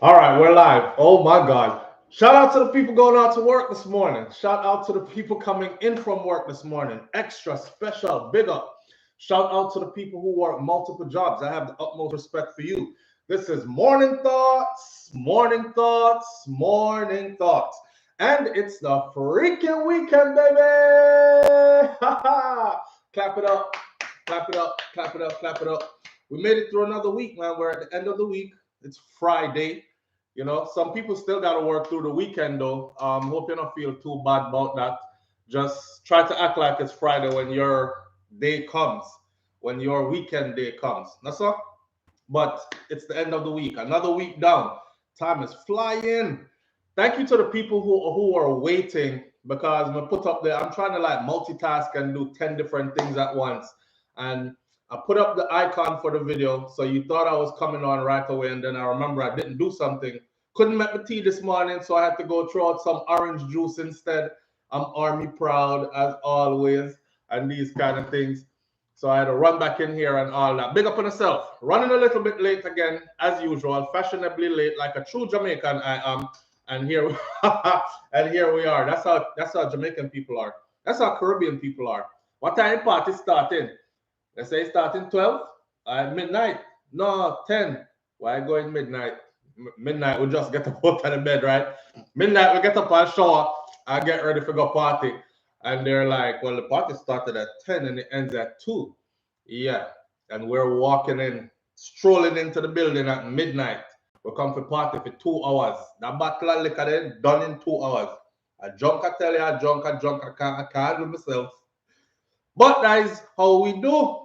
All right, we're live. Oh my God. Shout out to the people going out to work this morning. Shout out to the people coming in from work this morning. Extra special, big up. Shout out to the people who work multiple jobs. I have the utmost respect for you. This is Morning Thoughts, Morning Thoughts, Morning Thoughts. And it's the freaking weekend, baby. Clap it up, clap it up, clap it up, clap it up. We made it through another week, man. We're at the end of the week. It's Friday. You know, some people still got to work through the weekend though. Hope you don't feel too bad about that. Just try to act like it's Friday when your day comes, when your weekend day comes. That's all. But it's the end of the week. Another week down. Time is flying. Thank you to the people who are waiting because I'm put up there. I'm trying to like multitask and do 10 different things at once. And I put up the icon for the video, so you thought I was coming on right away, and then I remember I didn't do something. Couldn't make my tea this morning, so I had to go throw out some orange juice instead. I'm army proud as always, and these kind of things. So I had to run back in here and all that. Big up on yourself. Running a little bit late again, as usual, fashionably late, like a true Jamaican I am. And here, and here we are. That's how Jamaican people are. That's how Caribbean people are. What time party starting? Let's say starting 12 at midnight. No, 10. Why going midnight? Midnight, we just get up out of the bed, right? Midnight, we get up and shower and get ready for go party. And they're like, well, the party started at 10 and it ends at 2. Yeah. And we're walking in, strolling into the building at midnight. We come for party for 2 hours. That bottle of liquor then done in 2 hours. A drunk, I tell you, a drunk, I can't do myself. But that is how we do.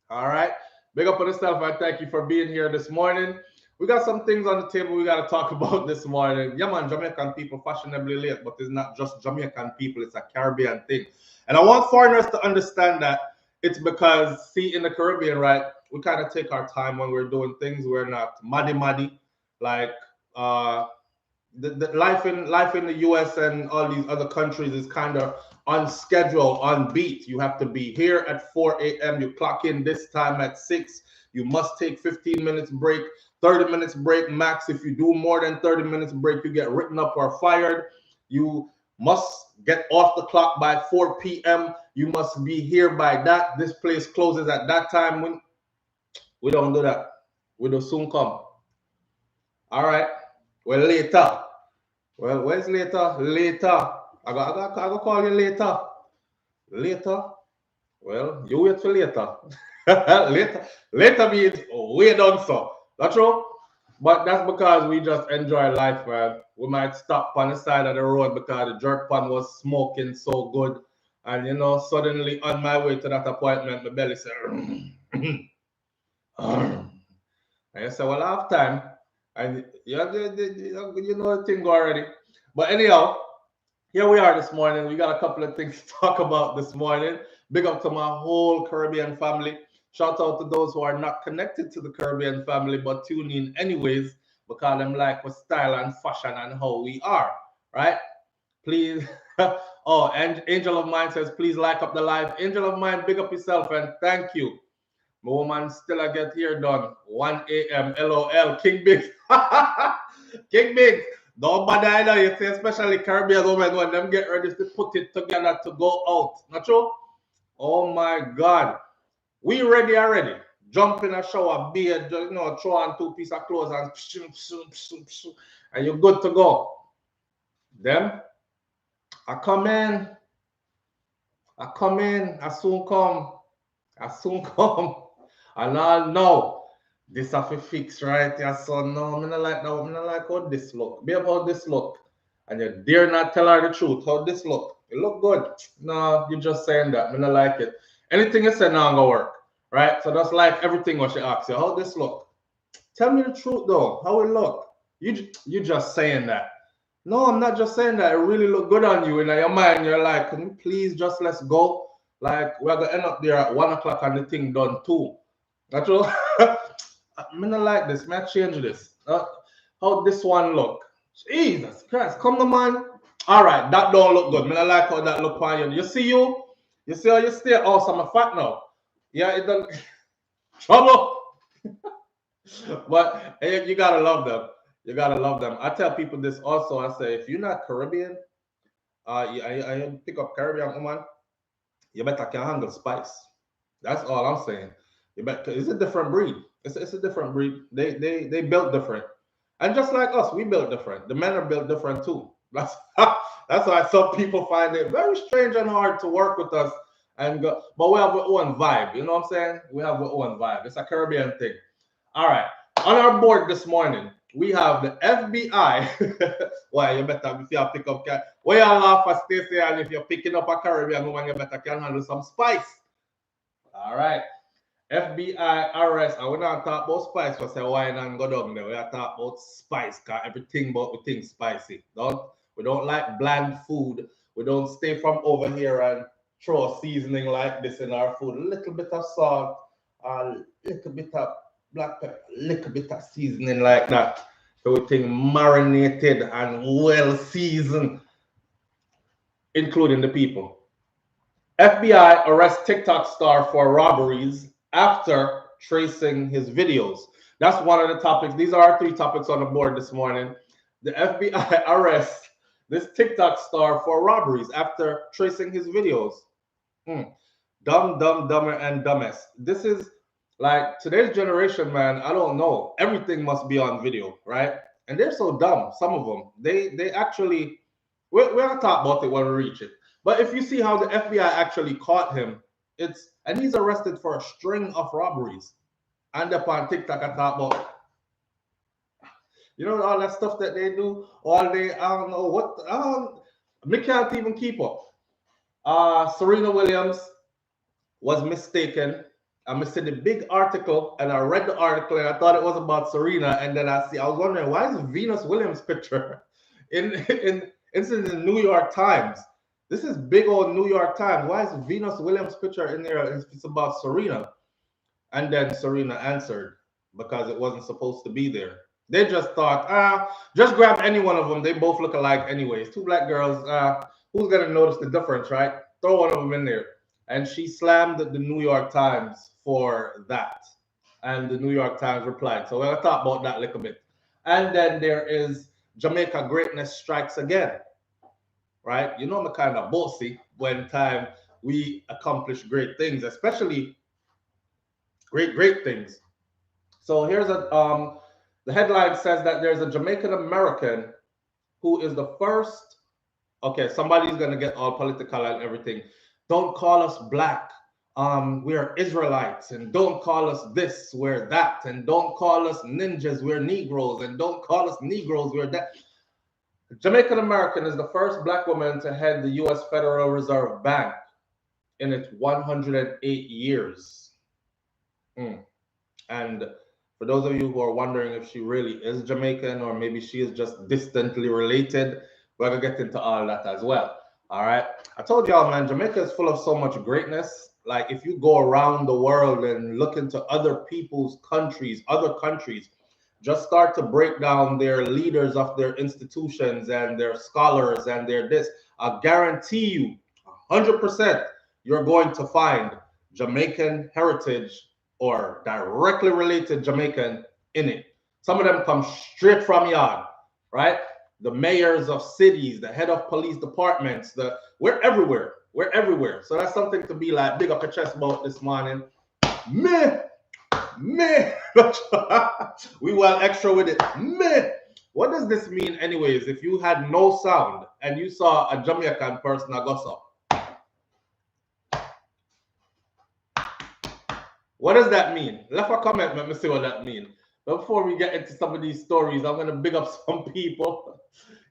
All right. Big up on yourself and thank you for being here this morning. We got some things on the table we got to talk about this morning. Yeah, man, Jamaican people fashionably late, but it's not just Jamaican people, it's a Caribbean thing. And I want foreigners to understand that it's because, see, in the Caribbean, right, we kind of take our time when we're doing things. We're not muddy. Like, the life in the US and all these other countries is kind of on schedule, on beat. You have to be here at 4 a.m. You clock in this time at 6. You must take 15 minutes break, 30 minutes break max. If you do more than 30 minutes break, you get written up or fired. You must get off the clock by 4 p.m. You must be here by that. This place closes at that time. When we don't do that, we do soon come. All right. Well, later. Well, where's later? Later. I got call you later. Later. Well, you wait for later. Later means way done so. That's true. But that's because we just enjoy life, man. We might stop on the side of the road because the jerk pan was smoking so good. And suddenly on my way to that appointment, my belly said, and I said, well, I have time. And you know the thing already. But anyhow, here we are this morning. We got a couple of things to talk about this morning. Big up to my whole Caribbean family. Shout out to those who are not connected to the Caribbean family but tune in anyways because them like with style and fashion and how we are, right? Please. Oh, and Angel of Mine says, please like up the live. Angel of Mine, big up yourself and thank you. My woman still I get here done. 1 a.m. LOL. King Big. King Big. Don't bother either. You see, especially Caribbean women when them get ready to put it together to go out. Not true? Oh my God. We ready already. Jump in a shower, beard, throw on 2 pieces of clothes and you're good to go. Them, I come in. I soon come. And I know this have to fix right. Yeah, so no, I don't like that. I don't like how this look. Be about this look. And you dare not tell her the truth. How this look? It look good. No, you're just saying that. I don't like it. Anything you say now gonna work. Right? So that's like everything what she asks you. How this look? Tell me the truth though. How it look? You just saying that. No, I'm not just saying that. It really look good on you. In your mind, you're like, can you please just let's go? Like we're gonna end up there at 1 o'clock and the thing done too. That's all. I'm not like this. Man, change this. How this one look? Jesus Christ, come on, man. All right, that don't look good. I like how that look on you. You see you? You see how you stay? Oh, so I'm fat now. Yeah, it done trouble. But hey, you gotta love them. You gotta love them. I tell people this also. I say, if you're not Caribbean, I pick up Caribbean woman, you better can handle spice. That's all I'm saying. You bet, it's a different breed. It's a different breed. They built different, and just like us, we built different. The men are built different too. That's why some people find it very strange and hard to work with us. And go, but we have our own vibe. You know what I'm saying? We have our own vibe. It's a Caribbean thing. All right. On our board this morning, we have the FBI. Why you better if you pick up where you laugh at Stacey, and if you're picking up a Caribbean woman, you better can handle some spice. All right. FBI arrest. I will not talk about spice for say wine and go down there. We are talk about spice, cause everything about the thing spicy. We don't like bland food. We don't stay from over here and throw a seasoning like this in our food. A little bit of salt, a little bit of black pepper, a little bit of seasoning like that. Everything marinated and well seasoned, including the people. FBI arrests Tik Tok Star for robberies after tracing his videos. That's one of the topics. These are our 3 topics on the board this morning. The FBI arrests this Tik Tok Star for robberies after tracing his videos. Dumb, dumber, and dumbest. This is like today's generation, man. I don't know. Everything must be on video, right? And they're so dumb. Some of them. They actually. We're gonna talk about it when we reach it. But if you see how the FBI actually caught him, and he's arrested for a string of robberies. And upon TikTok, I talk about, you know, all that stuff that they do all day. I don't know what. We can't even keep up. Serena Williams was mistaken. I see the big article, and I read the article, and I thought it was about Serena, and then I was wondering, why is Venus Williams' picture it's in the New York Times? This is big old New York Times. Why is Venus Williams' picture in there if it's about Serena? And then Serena answered because it wasn't supposed to be there. They just thought, just grab any one of them. They both look alike anyways. 2 black girls. Who's going to notice the difference, right? Throw one of them in there. And she slammed the New York Times for that. And the New York Times replied. So we're going to talk about that a little bit. And then there is Jamaica greatness strikes again. Right? You know, I'm kind of bossy when time we accomplish great things, especially great things. So here's the headline says that there's a Jamaican American who is the first. Okay, somebody's gonna get all political and everything. Don't call us black. We are Israelites, and don't call us this, we're that, and don't call us ninjas, we're Negroes, and don't call us Negroes, we're that. Jamaican American is the first black woman to head the U.S. Federal Reserve Bank in its 108 years. And for those of you who are wondering if she really is Jamaican or maybe she is just distantly related, we're going to get into all that as well. All right. I told y'all, man, Jamaica is full of so much greatness. Like if you go around the world and look into other people's countries, just start to break down their leaders of their institutions and their scholars and their this. I guarantee you 100% you're going to find Jamaican heritage or directly related Jamaican in it. Some of them come straight from yard, right? The mayors of cities, the head of police departments, we're everywhere. We're everywhere. So that's something to be like big up your chest about this morning. Meh. We were extra with it. Meh. What does this mean anyways? If you had no sound and you saw a Jamaican person that goes up, what does that mean? Left a comment, let me see what that means. But before we get into some of these stories, I'm going to big up some people.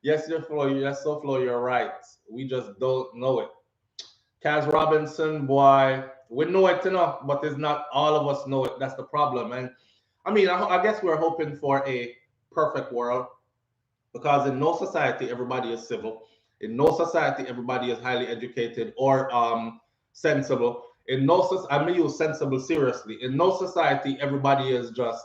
Yes, SouFLo, you're right. We just don't know it. Kaz Robinson, boy, we know it enough, but it's not all of us know it. That's the problem. And I mean, I guess we're hoping for a perfect world because in no society, everybody is civil. In no society, everybody is highly educated or sensible. In no society, I mean, use sensible seriously. In no society, everybody is just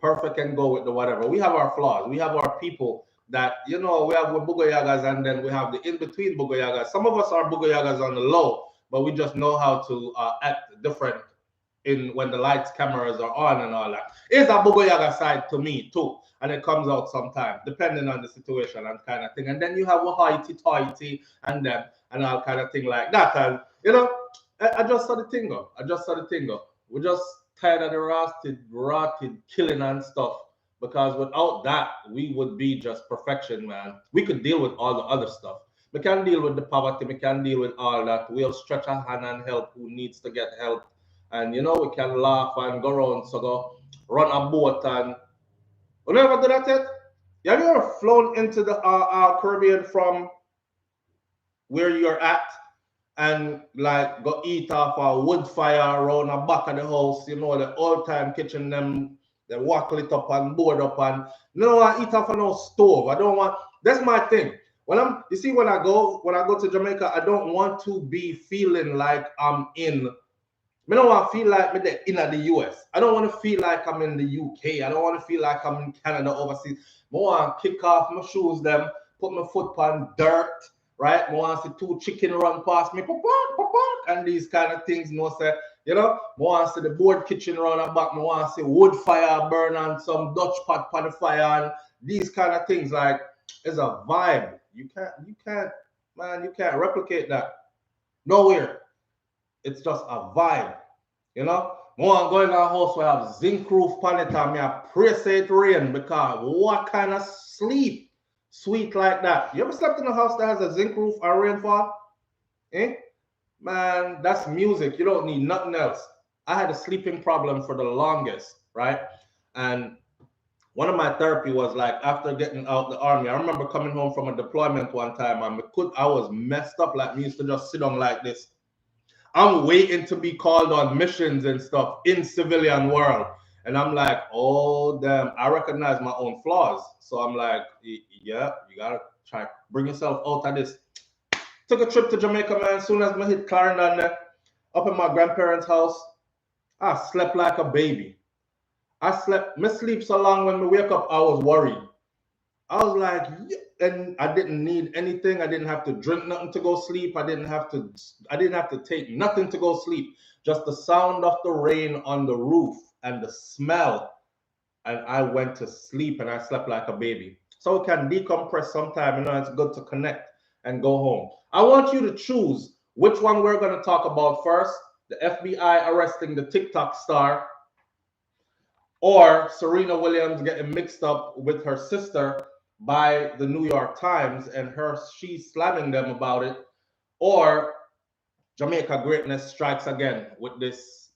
perfect and go with the whatever. We have our flaws. We have our people that, you know, we have Bugoyagas and then we have the in-between Bugoyagas. Some of us are Bugoyagas on the low, but we just know how to act different in when the lights, cameras are on and all that. It's a Bugo Yaga side to me too. And it comes out sometime, depending on the situation and kind of thing. And then you have a hoity-toity and them and all kind of thing like that. And you know, I just saw the thing go. I just saw the thing go. We're just tired of the rotted killing and stuff. Because without that, we would be just perfection, man. We could deal with all the other stuff. We can deal with the poverty. We can deal with all that. We'll stretch a hand and help who needs to get help. And, you know, we can laugh and go around, so go run a boat. And we never do that yet. Have you ever flown into the Caribbean from where you're at and like go eat off a wood fire around the back of the house, you know, the old time kitchen, them they wackle it up and board up and no, I eat off of no stove. I don't want, that's my thing. When you see, when I go to Jamaica, I don't want to be feeling like I'm in, I don't want to feel like I'm in the US. I don't want to feel like I'm in the UK. I don't want to feel like I'm in Canada overseas. I want to kick off my shoes, them, put my foot on dirt, right? I want to see two chicken run past me, and these kind of things, you know, say, you know, I want to see the board kitchen run and back. I want to see wood fire burn on some Dutch pot on the fire and these kind of things. Like, it's a vibe. You can't replicate that nowhere. It's just a vibe, you know. I want to go in our house where I have zinc roof on it and I pray say it rain, because what kind of sleep sweet like that? You ever slept in a house that has a zinc roof or rainfall? Eh? Man, that's music. You don't need nothing else. I had a sleeping problem for the longest, right? And one of my therapy was like after getting out the army. I remember coming home from a deployment one time and I was messed up. Like, me used to just sit down like this. I'm waiting to be called on missions and stuff in civilian world. And I'm like, oh, damn, I recognize my own flaws. So I'm like, yeah, you got to try bring yourself out of this. Took a trip to Jamaica, man. As soon as I hit Clarendon there, up in my grandparents' house, I slept like a baby. I sleep so long when we wake up, I was worried. I was like, yeah. And I didn't need anything. I didn't have to drink nothing to go sleep. I didn't have to take nothing to go sleep. Just the sound of the rain on the roof and the smell. And I went to sleep and I slept like a baby. So we can decompress sometime. You know, it's good to connect and go home. I want you to choose which one we're going to talk about first. The FBI arresting the Tik Tok Star, or Serena Williams getting mixed up with her sister by the New York Times and she's slamming them about it, or Jamaica greatness strikes again with this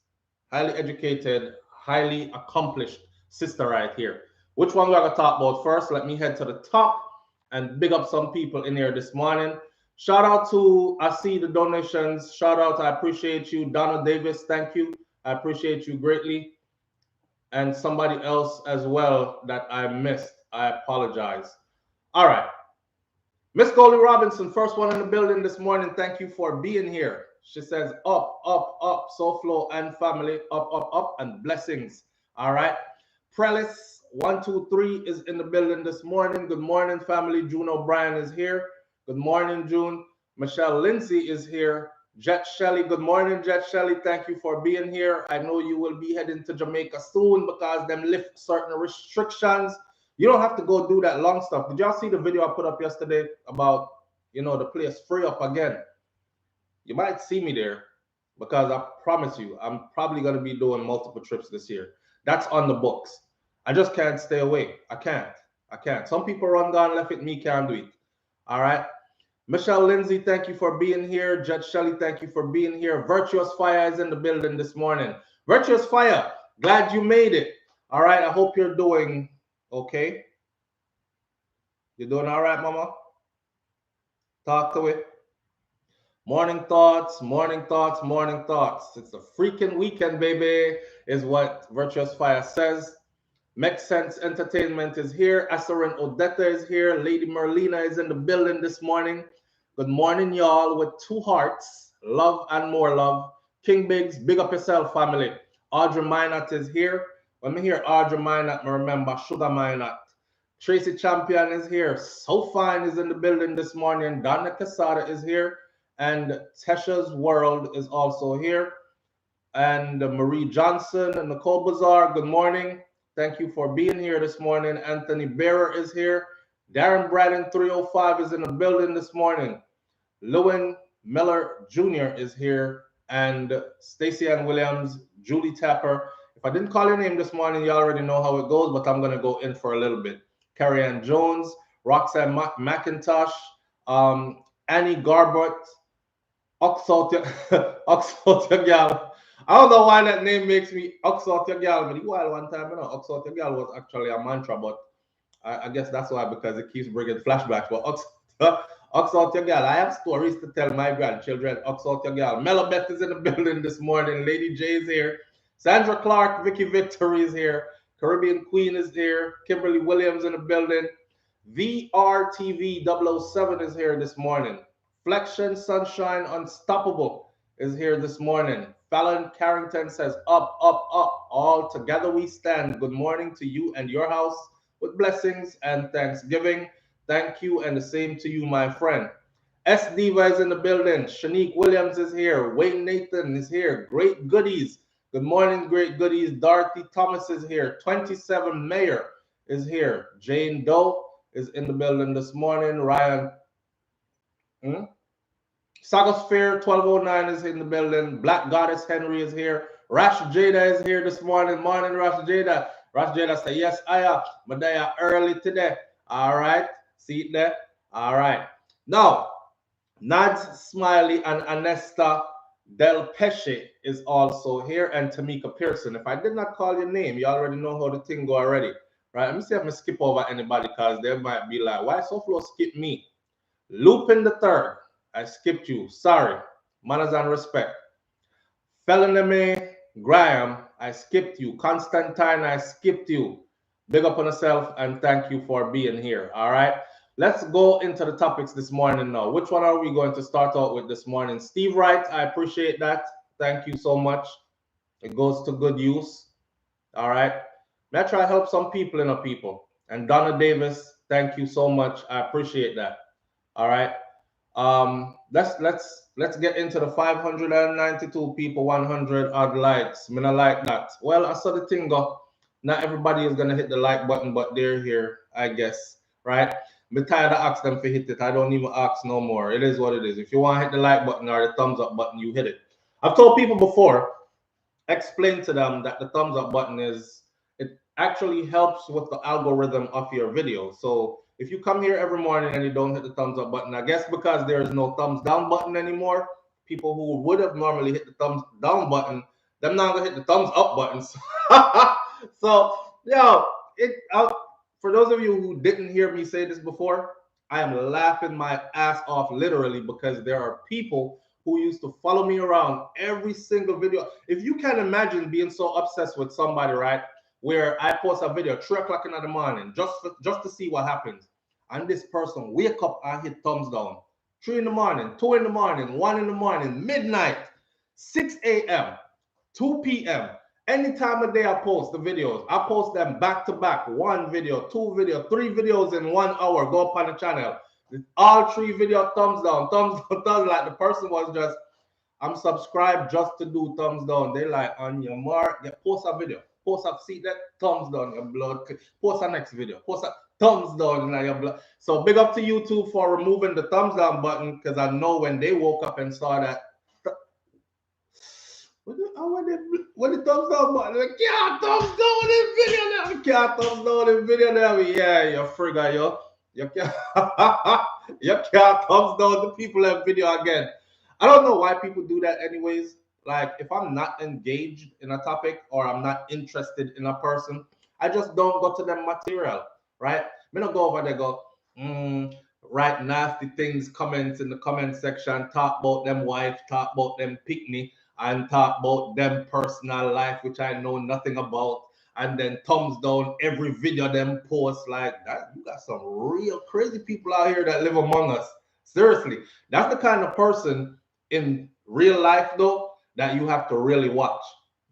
highly educated, highly accomplished sister right here. Which one we're going to talk about first? Let me head to the top and big up some people in here this morning. Shout out to, I see the donations. Shout out, I appreciate you. Donna Davis, thank you. I appreciate you greatly. And somebody else as well that I missed. I apologize. All right. Miss Goldie Robinson, first one in the building this morning. Thank you for being here. She says, up, up, up, SouFLo and family, up, up, up, and blessings. All right. Prelis 123 is in the building this morning. Good morning, family. June O'Brien is here. Good morning, June. Michelle Lindsay is here. Jet Shelley, good morning, Jet Shelley. Thank you for being here. I know you will be heading to Jamaica soon because them lift certain restrictions. You don't have to go do that long stuff. Did y'all see the video I put up yesterday about, you know, the place free up again? You might see me there because I promise you, I'm probably going to be doing multiple trips this year. That's on the books. I just can't stay away. I can't. Some people run down left it, me can't do it. All right. Michelle Lindsay, thank you for being here. Jet Shelley, thank you for being here. Virtuous Fire is in the building this morning. Virtuous Fire, glad you made it. All right, I hope you're doing okay. You doing all right, mama? Talk to it. Morning thoughts, morning thoughts, morning thoughts. It's a freaking weekend, baby, is what Virtuous Fire says. Make Sense Entertainment is here. Asarin Odetta is here. Lady Merlina is in the building this morning. Good morning, y'all, with two hearts. Love and more love. King Biggs, big up yourself, family. Audrey Minot is here. When me hear Audrey Minot, me remember Sugar Minot. Tracy Champion is here. So Fine is in the building this morning. Donna Casada is here. And Tesha's World is also here. and Marie Johnson and Nicole Bazar, good morning. Thank you for being here this morning. Anthony Bearer is here. Darren Braden 305 is in the building this morning. Lewin Miller Jr. is here. And Stacey Ann Williams, Julie Tapper. If I didn't call your name this morning, you already know how it goes, but I'm going to go in for a little bit. Carrie Ann Jones, Roxanne McIntosh, Annie Garbert, Oxaltia Gal. I don't know why that name makes me Oxaltia Gal, but while one time, you know, Oxaltia Gal was actually a mantra, but I guess that's why, because it keeps bringing flashbacks. But Oxaltia Gal, I have stories to tell my grandchildren. Oxaltia Gal. Melabeth is in the building this morning. Lady J is here. Sandra Clark, Vicky Victory is here. Caribbean Queen is here. Kimberly Williams in the building. VRTV 007 is here this morning. Flexion Sunshine Unstoppable is here this morning. Fallon Carrington says, up, up, up. All together we stand. Good morning to you and your house with blessings and thanksgiving. Thank you, and the same to you, my friend. S. Diva is in the building. Shanique Williams is here. Wayne Nathan is here. Great goodies. Good morning, great goodies. Dorothy Thomas is here. 27 Mayor is here. Jane Doe is in the building this morning. Ryan Sagosphere 1209 is in the building. Black Goddess Henry is here. Rash Jada is here this morning. Morning, Rash Jada. Rash Jada say, yes, I am. But they are early today. All right. See it there? All right. Now, Nads Smiley and Anesta Del Pesce is also here, and Tamika Pearson. If I did not call your name, you already know how the thing go already. Right? Let me see if I skip over anybody, because they might be like, why SouFlo skip me? Lupin the Third, I skipped you. Sorry. Manners and respect. Feloneme Graham, I skipped you. Constantine, I skipped you. Big up on yourself, and thank you for being here. All right. Let's go into the topics this morning now. Which one are we going to start out with this morning? Steve Wright, I appreciate that. Thank you so much. It goes to good use. All right. May I try to help some people in a people. And Donna Davis, thank you so much. I appreciate that. All right. Let's get into the 592 people, 100 odd likes. Me not like that. Well, I saw the thing go. Not everybody is gonna hit the like button, but they're here, I guess. Right? I'm tired of asking them to hit it. I don't even ask no more. It is what it is. If you want to hit the like button or the thumbs up button, you hit it. I've told people before, explain to them that the thumbs up button it actually helps with the algorithm of your video. So if you come here every morning and you don't hit the thumbs up button, I guess because there is no thumbs down button anymore, people who would have normally hit the thumbs down button, they're not gonna hit the thumbs up buttons. So, for those of you who didn't hear me say this before, I am laughing my ass off literally, because there are people who used to follow me around every single video. If you can imagine being so obsessed with somebody, right, where I post a video 3 o'clock in the morning just to see what happens, and this person wake up and hit thumbs down 3 in the morning, 2 in the morning, 1 in the morning, midnight, 6 a.m., 2 p.m. Any time of day I post the videos, I post them back to back. 1 video, 2 video, 3 videos in 1 hour. Go up on the channel. All 3 video thumbs down, thumbs down. Like the person was just, I'm subscribed just to do thumbs down. They like, on your mark, post a video. Post up, see that thumbs down, your blood. Post a next video. Post a thumbs down in your blood. So big up to YouTube for removing the thumbs down button, because I know when they woke up and saw that. What the thumbs down button? Like, yeah, thumbs down in video now. Can't thumbs down in video now. Yeah, you frigga, yo. You can't, you can't thumbs down the people in video again. I don't know why people do that anyways. Like, if I'm not engaged in a topic or I'm not interested in a person, I just don't go to them material, right? Me not go over there, go, write nasty things, comments in the comment section, talk about them wife, talk about them picnic, and talk about them personal life, which I know nothing about, and then thumbs down every video them post. Like that. You got some real crazy people out here that live among us. Seriously, that's the kind of person in real life though that you have to really watch.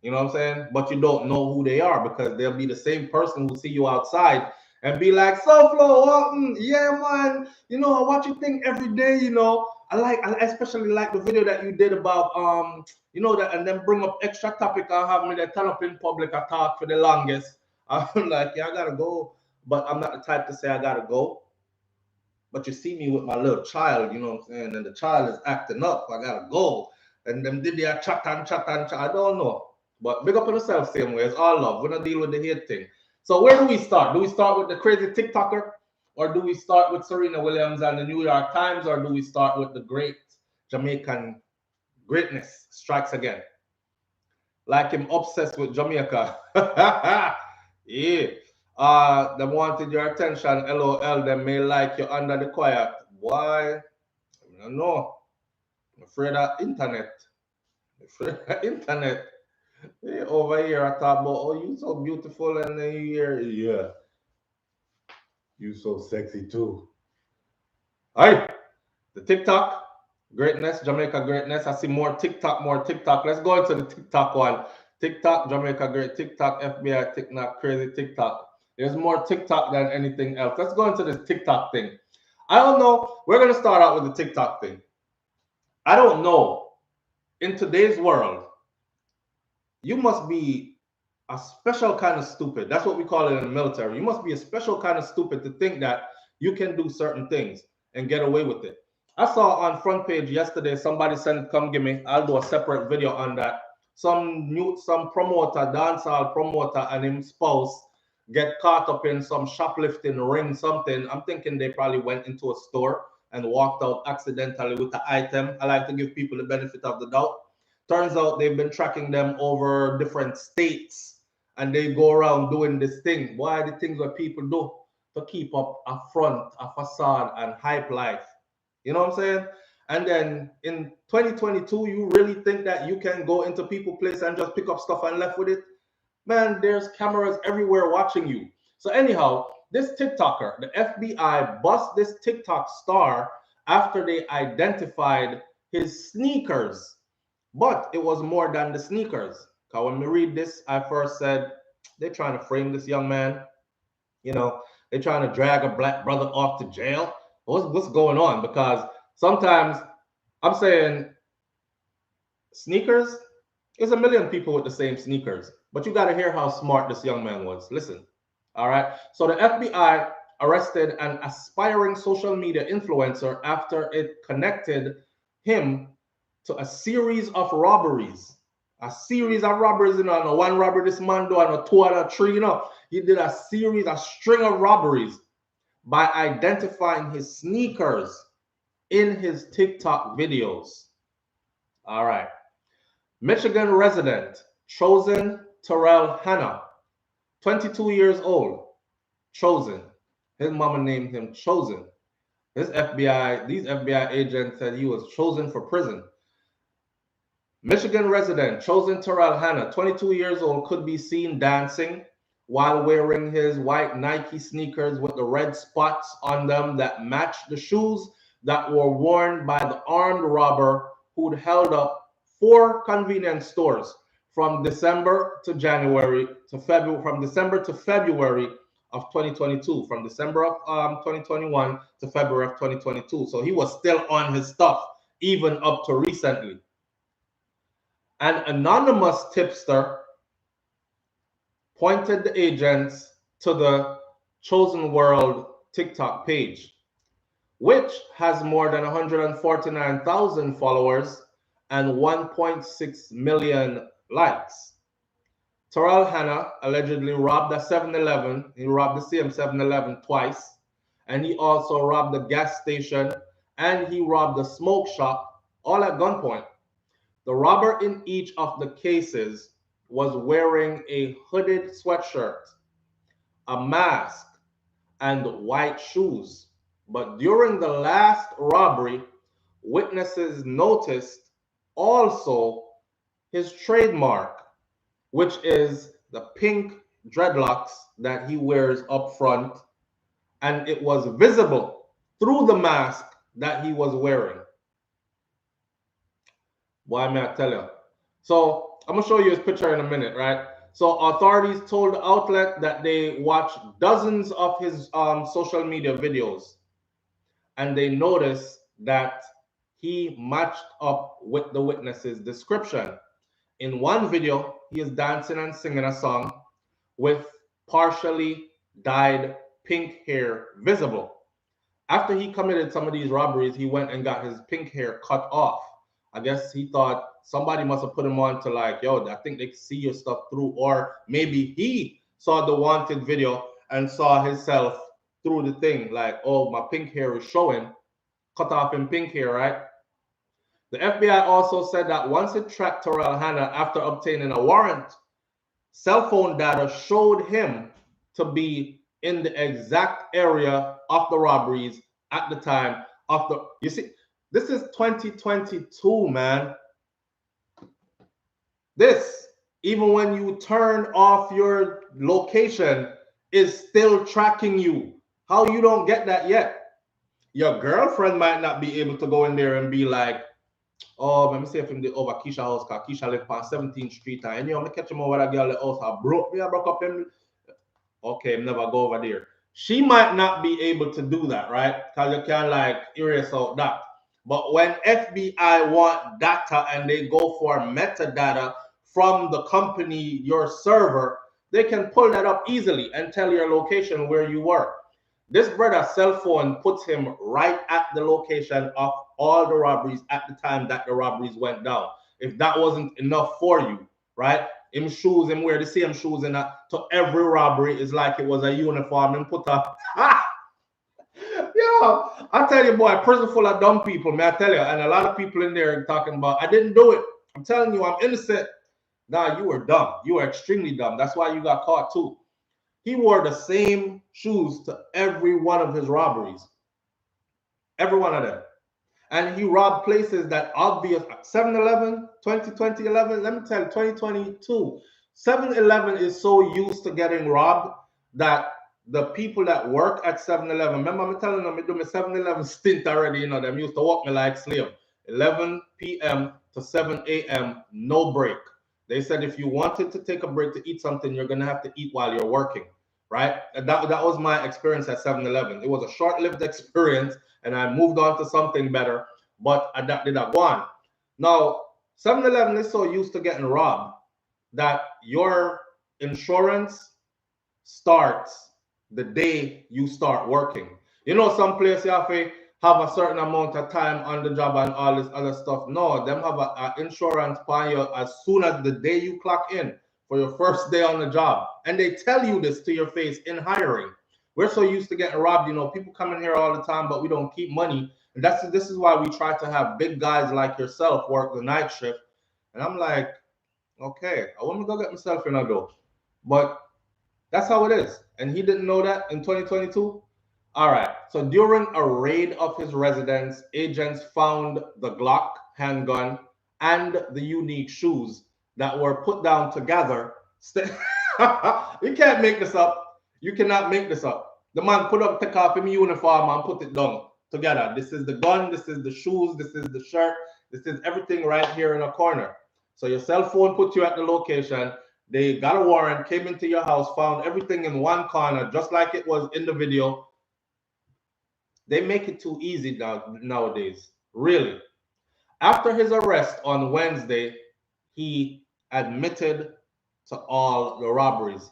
You know what I'm saying? But you don't know who they are, because they'll be the same person who see you outside and be like, SouFlo, yeah, man, you know, I watch your thing every day, you know. I especially like the video that you did about you know that, and then bring up extra topic. I have me there turn up in public. I talk for the longest. I'm like, yeah, I gotta go, but I'm not the type to say I gotta go. But you see me with my little child, you know what I'm saying, and the child is acting up. I gotta go, and them did their chat and chat and chat. I don't know, but big up on yourself same way. It's all love. We don't deal with the hate thing. So where do we start? Do we start with the crazy TikToker? Or do we start with Serena Williams and the New York Times? Or do we start with the great Jamaican greatness strikes again? Like him obsessed with Jamaica. Yeah. They wanted your attention. LOL. They may like you under the quiet. Why? I don't know. I'm afraid of internet. Internet. Yeah, over here, I thought about, oh, you so beautiful. And then you hear, yeah. You so sexy too. Hi, the TikTok greatness, Jamaica greatness. I see more TikTok. Let's go into the TikTok one. TikTok, Jamaica great. TikTok, FBI, TikTok, crazy TikTok. There's more TikTok than anything else. Let's go into this TikTok thing. I don't know. We're going to start out with the TikTok thing. I don't know. In today's world, you must be a special kind of stupid. That's what we call it in the military. You must be a special kind of stupid to think that you can do certain things and get away with it. I saw on front page yesterday, somebody said, come give me, I'll do a separate video on that. Some promoter, dancehall promoter and his spouse get caught up in some shoplifting ring, something. I'm thinking they probably went into a store and walked out accidentally with the item. I like to give people the benefit of the doubt. Turns out they've been tracking them over different states and they go around doing this thing. Why the things that people do to keep up a front, a facade, and hype life. You know what I'm saying? And then in 2022, you really think that you can go into people's place and just pick up stuff and left with it? Man, there's cameras everywhere watching you. So anyhow, this TikToker, the FBI bust this TikTok star after they identified his sneakers. But it was more than the sneakers. Because when we read this, I first said, they're trying to frame this young man. You know, they're trying to drag a black brother off to jail. What's going on? Because sometimes I'm saying sneakers, there's a million people with the same sneakers. But you got to hear how smart this young man was. Listen. All right. So the FBI arrested an aspiring social media influencer after it connected him to a series of robberies. A series of robberies, you know, and one robbery this man do, and a two and a three, you know. He did a string of robberies by identifying his sneakers in his TikTok videos. All right. Michigan resident, Chosen Terrell Hanna, 22 years old, Chosen. His mama named him Chosen. These FBI agents said he was chosen for prison. Michigan resident, Chosen Terrell Hanna, 22 years old, could be seen dancing while wearing his white Nike sneakers with the red spots on them that matched the shoes that were worn by the armed robber who'd held up 4 convenience stores from December to February of 2022, from December of 2021 to February of 2022. So he was still on his stuff even up to recently. An anonymous tipster pointed the agents to the Chosen World TikTok page, which has more than 149,000 followers and 1.6 million likes. Terrell Hanna allegedly robbed a 7-Eleven. He robbed the same 7-Eleven twice. And he also robbed the gas station and he robbed the smoke shop, all at gunpoint. The robber in each of the cases was wearing a hooded sweatshirt, a mask, and white shoes. But during the last robbery, witnesses noticed also his trademark, which is the pink dreadlocks that he wears up front, and it was visible through the mask that he was wearing. Why may I tell you? So I'm gonna show you his picture in a minute, right? So authorities told the outlet that they watched dozens of his social media videos, and they noticed that he matched up with the witness's description. In one video, he is dancing and singing a song with partially dyed pink hair visible. After he committed some of these robberies, he went and got his pink hair cut off. I guess he thought somebody must have put him on to like, yo, I think they can see your stuff through, or maybe he saw the wanted video and saw himself through the thing, like, oh, my pink hair is showing, cut off in pink hair, right? The FBI also said that once it tracked Terrell Hanna after obtaining a warrant, cell phone data showed him to be in the exact area of the robberies at the time of the, you see, this is 2022, man. This, even when you turn off your location, is still tracking you. How you don't get that yet? Your girlfriend might not be able to go in there and be like, oh, let me see if I'm over Keisha house, because Keisha live on 17th Street, and you know, I catch him over that girl at house, I broke up him. Okay, never go over there. She might not be able to do that, right? Because you can like erase out that. But when FBI want data and they go for metadata from the company, your server, they can pull that up easily and tell your location where you were. This brother's cell phone puts him right at the location of all the robberies at the time that the robberies went down. If that wasn't enough for you, right? Him shoes, him wear the same shoes in that to every robbery is like it was a uniform and put up. Yo, I tell you, boy, prison full of dumb people, man. I tell you, and a lot of people in there talking about, I didn't do it. I'm telling you, I'm innocent. Nah, you were dumb. You were extremely dumb. That's why you got caught too. He wore the same shoes to every one of his robberies. Every one of them. And he robbed places that obvious. 7-Eleven, 2011, let me tell you, 2022. 7-Eleven is so used to getting robbed that the people that work at 7-Eleven, remember I'm telling them, I do my 7-Eleven stint already, you know, them used to walk me like slave. 11 p.m. to 7 a.m., no break. They said if you wanted to take a break to eat something, you're going to have to eat while you're working, right? That was my experience at 7-Eleven. It was a short-lived experience, and I moved on to something better, but I did that one. Now, 7-Eleven is so used to getting robbed that your insurance starts the day you start working. You know, some place you have to have a certain amount of time on the job and all this other stuff. No, them have an insurance on you as soon as the day you clock in for your first day on the job. And they tell you this to your face in hiring. We're so used to getting robbed. You know, people come in here all the time, but we don't keep money. And this is why we try to have big guys like yourself work the night shift. And I'm like, okay, I want to go get myself in a door. But that's how it is. And he didn't know that in 2022. All right. So during a raid of his residence, agents found the Glock handgun and the unique shoes that were put down together. You can't make this up. You cannot make this up. The man take off his uniform and put it down together. This is the gun. This is the shoes. This is the shirt. This is everything right here in a corner. So your cell phone put you at the location. They got a warrant, came into your house, found everything in one corner, just like it was in the video. They make it too easy nowadays, really. After his arrest on Wednesday, he admitted to all the robberies.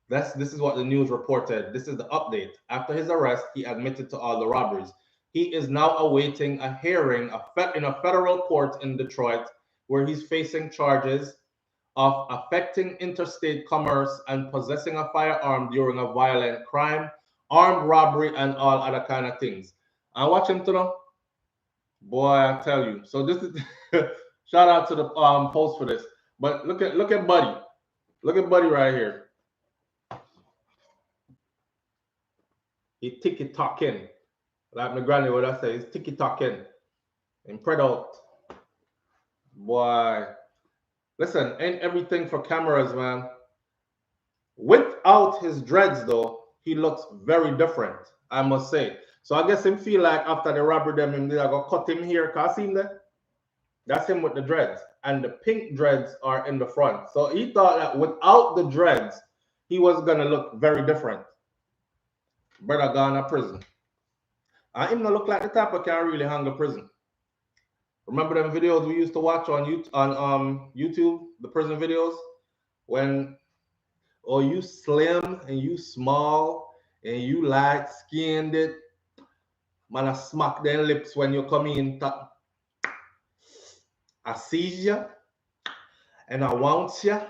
This is what the news reported. This is the update. After his arrest, he admitted to all the robberies. He is now awaiting a hearing in a federal court in Detroit, where he's facing charges of affecting interstate commerce and possessing a firearm during a violent crime, armed robbery, and all other kind of things. I watch him today. Boy, I tell you. So this is shout out to the post for this. But look at Buddy. Look at Buddy right here. He Tik Tok in. Like my granny would I say, he's Tik Tok in. And spread out. Boy. Listen, ain't everything for cameras, man. Without his dreads, though, he looks very different, I must say. So I guess him feel like after the robbery them, they are going to cut him here. Can I see him there? That's him with the dreads. And the pink dreads are in the front. So he thought that without the dreads, he was going to look very different. Brother gone to prison. And him not look like the type of can really hang a prison. Remember them videos we used to watch on YouTube, the prison videos, when you slim and you small and you light skinned it, man, I smack their lips when you come in. I seize you and I want you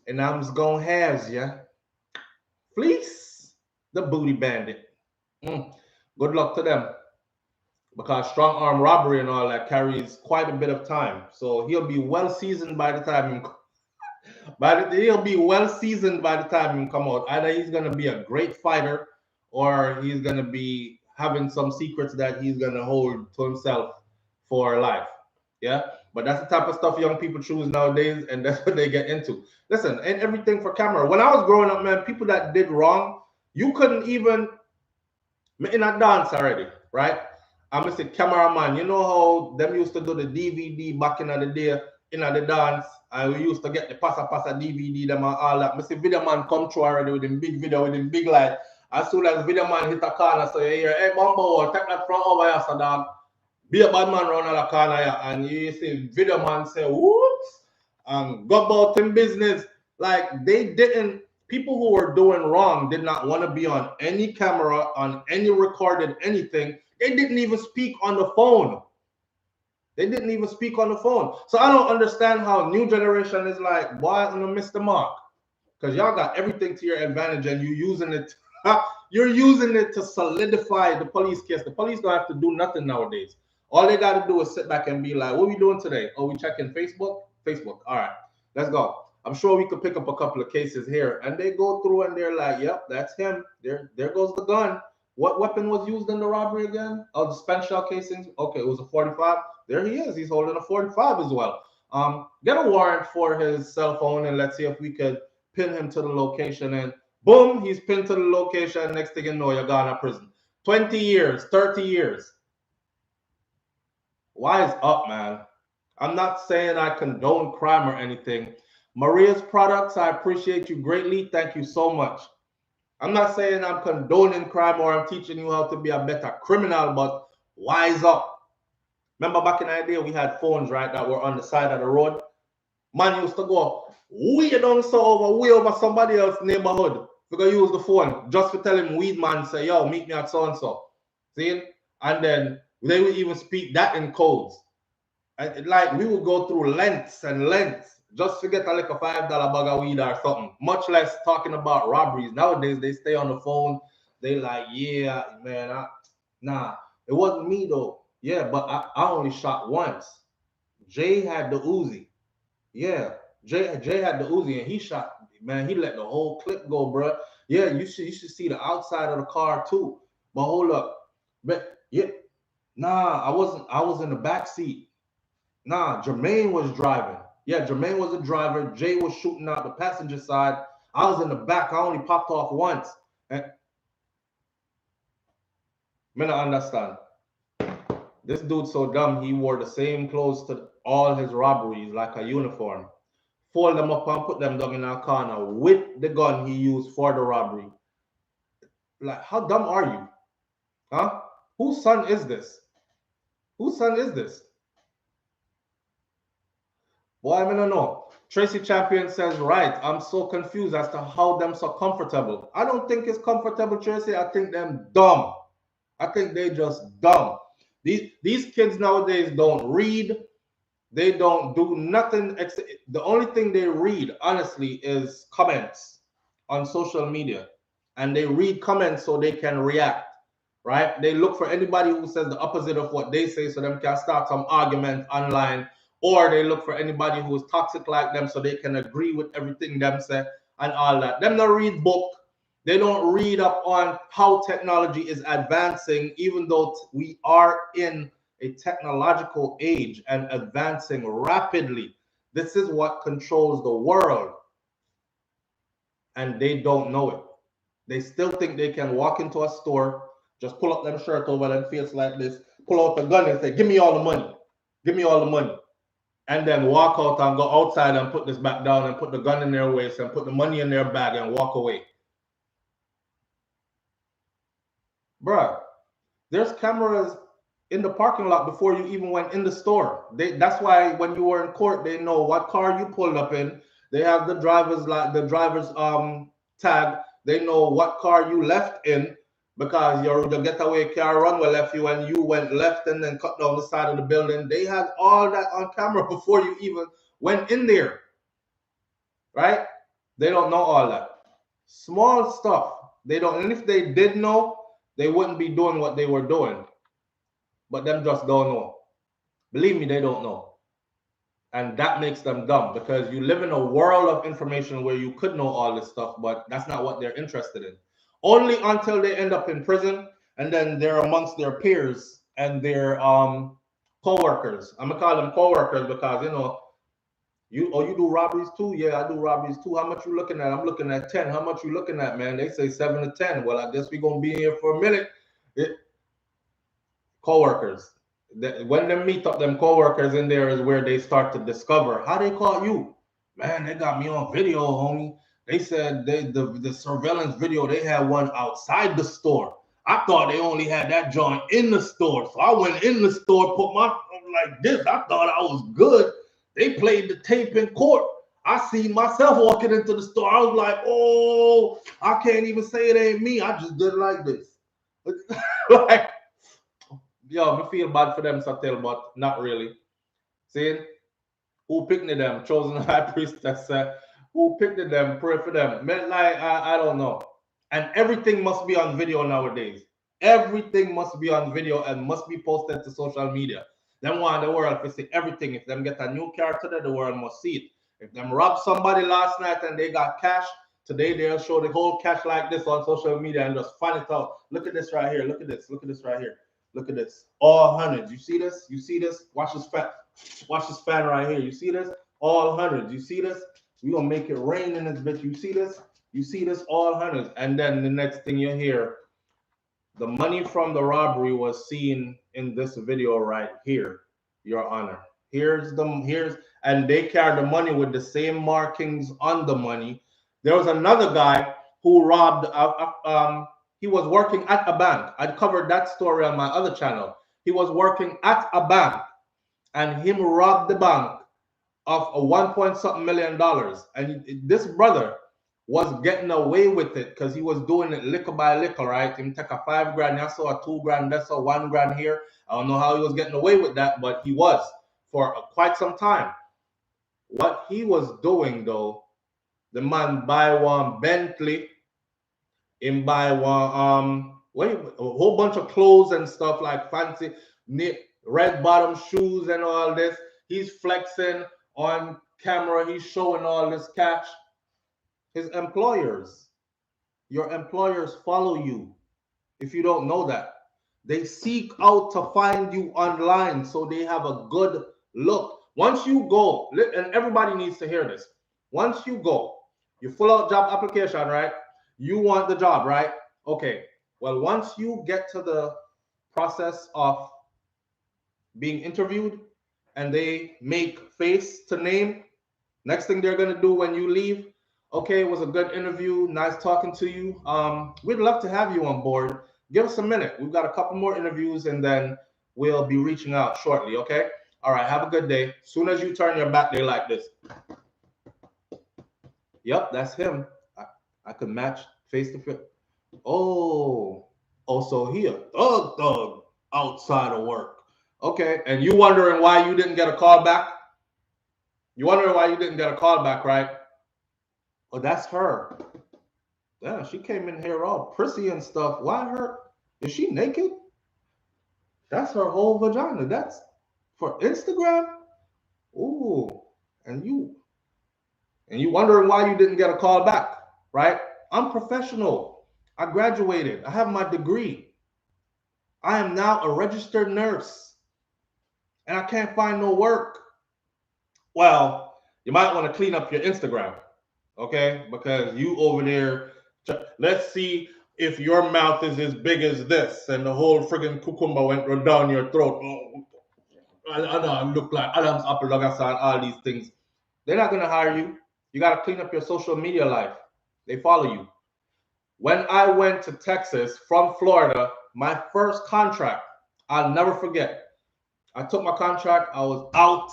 and I'm just gonna have you. Fleece the booty bandit. Good luck to them, because strong arm robbery and all that carries quite a bit of time. So he'll be well seasoned by the time he'll be well seasoned by the time he come out. Either he's gonna be a great fighter, or he's gonna be having some secrets that he's gonna hold to himself for life. Yeah, but that's the type of stuff young people choose nowadays, and that's what they get into. Listen, ain't everything for camera. When I was growing up, man, people that did wrong, you couldn't even in a dance already, right? I'm a cameraman. You know how them used to do the DVD back in the day in the dance, and we used to get the passa DVD, them and all that. I see video man come through already with him big video, with him big light. As soon as video man hit a corner, so you hear, hey, Bumbo, take that from over here, so dog. Be a bad man round the corner here, and you see video man say, whoops, and go about in business. Like, they didn't, people who were doing wrong did not want to be on any camera, on any recorded anything. They didn't even speak on the phone. They didn't even speak on the phone. So I don't understand how new generation is like, boy, I'm gonna miss the mark. Because y'all got everything to your advantage and you're using it. You're using it to solidify the police case. The police don't have to do nothing nowadays. All they got to do is sit back and be like, what are we doing today? Oh, we checking Facebook? Facebook. All right, let's go. I'm sure we could pick up a couple of cases here. And they go through and they're like, yep, that's him. There goes the gun. What weapon was used in the robbery again? Oh, the spent shell casings. Okay, it was a 45. There he is. He's holding a 45 as well. Get a warrant for his cell phone and let's see if we could pin him to the location. And boom, he's pinned to the location. Next thing you know, you're gone to prison. 20 years, 30 years. Wise up, man. I'm not saying I condone crime or anything. Maria's products, I appreciate you greatly. Thank you so much. I'm not saying I'm condoning crime or I'm teaching you how to be a better criminal, but wise up. Remember back in the day, we had phones, right, that were on the side of the road. Man used to go way down so way over somebody else's neighborhood. We go use the phone just to tell him weed man, say, yo, meet me at so-and-so. See? And then they would even speak that in codes. And like we would go through lengths and lengths just to get like a $5 bag of weed or something. Much less talking about robberies. Nowadays, they stay on the phone. They like, yeah, man, nah, it wasn't me though. Yeah, but I only shot once. Jay had the Uzi. Yeah, Jay had the Uzi and he shot, man, he let the whole clip go, bro. Yeah, you should see the outside of the car too. But hold up. But yeah, nah, I was in the back seat. Nah, Jermaine was driving. Yeah, Jermaine was the driver. Jay was shooting out the passenger side. I was in the back. I only popped off once. And I don't understand. This dude's so dumb. He wore the same clothes to all his robberies, like a uniform. Fold them up and put them down in a corner with the gun he used for the robbery. Like, how dumb are you? Huh? Whose son is this? Whose son is this? Boy, I don't know. Tracy Champion says, right, I'm so confused as to how them so comfortable. I don't think it's comfortable, Tracy. I think them dumb. I think they just dumb. These kids nowadays don't read. They don't do nothing. The only thing they read, honestly, is comments on social media. And they read comments so they can react, right? They look for anybody who says the opposite of what they say so them can start some argument online. Or they look for anybody who is toxic like them so they can agree with everything them say and all that. Them not read book. They don't read up on how technology is advancing, even though we are in a technological age and advancing rapidly. This is what controls the world. And they don't know it. They still think they can walk into a store, just pull up them shirt over them face like this, pull out the gun and say, give me all the money. Give me all the money. And then walk out and go outside and put this back down and put the gun in their waist and put the money in their bag and walk away. Bruh, there's cameras in the parking lot before you even went in the store. That's why when you were in court, they know what car you pulled up in. They have the driver's tag. They know what car you left in, because the getaway car runway left you and you went left and then cut down the side of the building. They had all that on camera before you even went in there, right? They don't know all that. Small stuff. They don't, and if they did know, they wouldn't be doing what they were doing. But them just don't know. Believe me, they don't know. And that makes them dumb, because you live in a world of information where you could know all this stuff, but that's not what they're interested in. Only until they end up in prison, and then they're amongst their peers and their co-workers. I'm gonna call them co-workers because, you know, you do robberies too? Yeah, I do robberies too. How much you looking at? I'm looking at 10. How much you looking at, man? They say 7 to 10. Well, I guess we're gonna be here for a minute. Co-workers. When they meet up, them co-workers in there is where they start to discover how they caught you. Man, they got me on video, homie. They said the surveillance video, they had one outside the store. I thought they only had that joint in the store. So I went in the store, put my phone like this. I thought I was good. They played the tape in court. I seen myself walking into the store. I was like, oh, I can't even say it ain't me. I just did it like this. Like, yo, me feel bad for them, Satel, but not really. See? Who picked them? Chosen high priestess. Who picked them? Pray for them. Man, like, I don't know. And everything must be on video nowadays. Everything must be on video and must be posted to social media. Them want the world to see everything. If them get a new car today, the world must see it. If them robbed somebody last night and they got cash, today they'll show the whole cash like this on social media and just find it out. Look at this right here. Look at this. Look at this right here. Look at this. All hundreds. You see this? You see this? Watch this fan. Watch this fan right here. You see this? All hundreds. You see this? We're gonna make it rain in this bitch. You see this? You see this? All hundreds. And then the next thing you hear, the money from the robbery was seen in this video right here, Your Honor. And they carried the money with the same markings on the money. There was another guy who robbed he was working at a bank. I'd covered that story on my other channel. He was working at a bank and him robbed the bank of a $1 million. And this brother was getting away with it because he was doing it liquor by liquor, right? Him take a $5 grand, I saw a $2 grand, that's a $1 grand here. I don't know how he was getting away with that, but he was for quite some time. What he was doing though, the man buy one Bentley, him buy one a whole bunch of clothes and stuff, like fancy red bottom shoes and all this. He's flexing on camera, he's showing all this cash. His employers, your employers follow you. If you don't know that, they seek out to find you online so they have a good look. Once you go, and everybody needs to hear this. Once you go, you fill out job application, right? You want the job, right? Okay. Well, once you get to the process of being interviewed and they make face to name, next thing they're going to do when you leave, okay, it was a good interview. Nice talking to you. We'd love to have you on board. Give us a minute. We've got a couple more interviews and then we'll be reaching out shortly, okay? All right, have a good day. As soon as you turn your back, they like this. Yep, that's him. I could match face to face. Oh, so he a thug outside of work. Okay, and you wondering why you didn't get a call back? You wondering why you didn't get a call back, right? Oh, that's her. Yeah, she came in here all prissy and stuff. Why her? Is she naked? That's her whole vagina. That's for Instagram? Ooh, and you wondering why you didn't get a call back, right? I'm professional. I graduated. I have my degree. I am now a registered nurse. And I can't find no work. Well, you might want to clean up your Instagram, okay? Because you over there, let's see if your mouth is as big as this and the whole friggin' cucumber went down your throat. Oh, I know I look like Adam's apple and all these things. They're not going to hire you. You got to clean up your social media life. They follow you. When I went to Texas from Florida, my first contract, I'll never forget. I took my contract. I was out.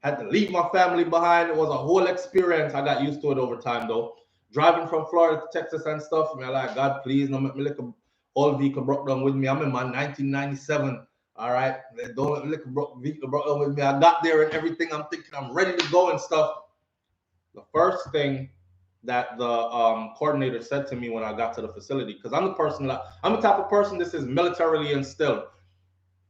Had to leave my family behind. It was a whole experience. I got used to it over time, though. Driving from Florida to Texas and stuff. Man, like, God, please, don't make me like a whole vehicle broke down with me. I'm in my 1997. All right. Don't let me like a vehicle broke down with me. I got there and everything. I'm thinking I'm ready to go and stuff. The first thing that the coordinator said to me when I got to the facility, because I'm the type of person, this is militarily instilled.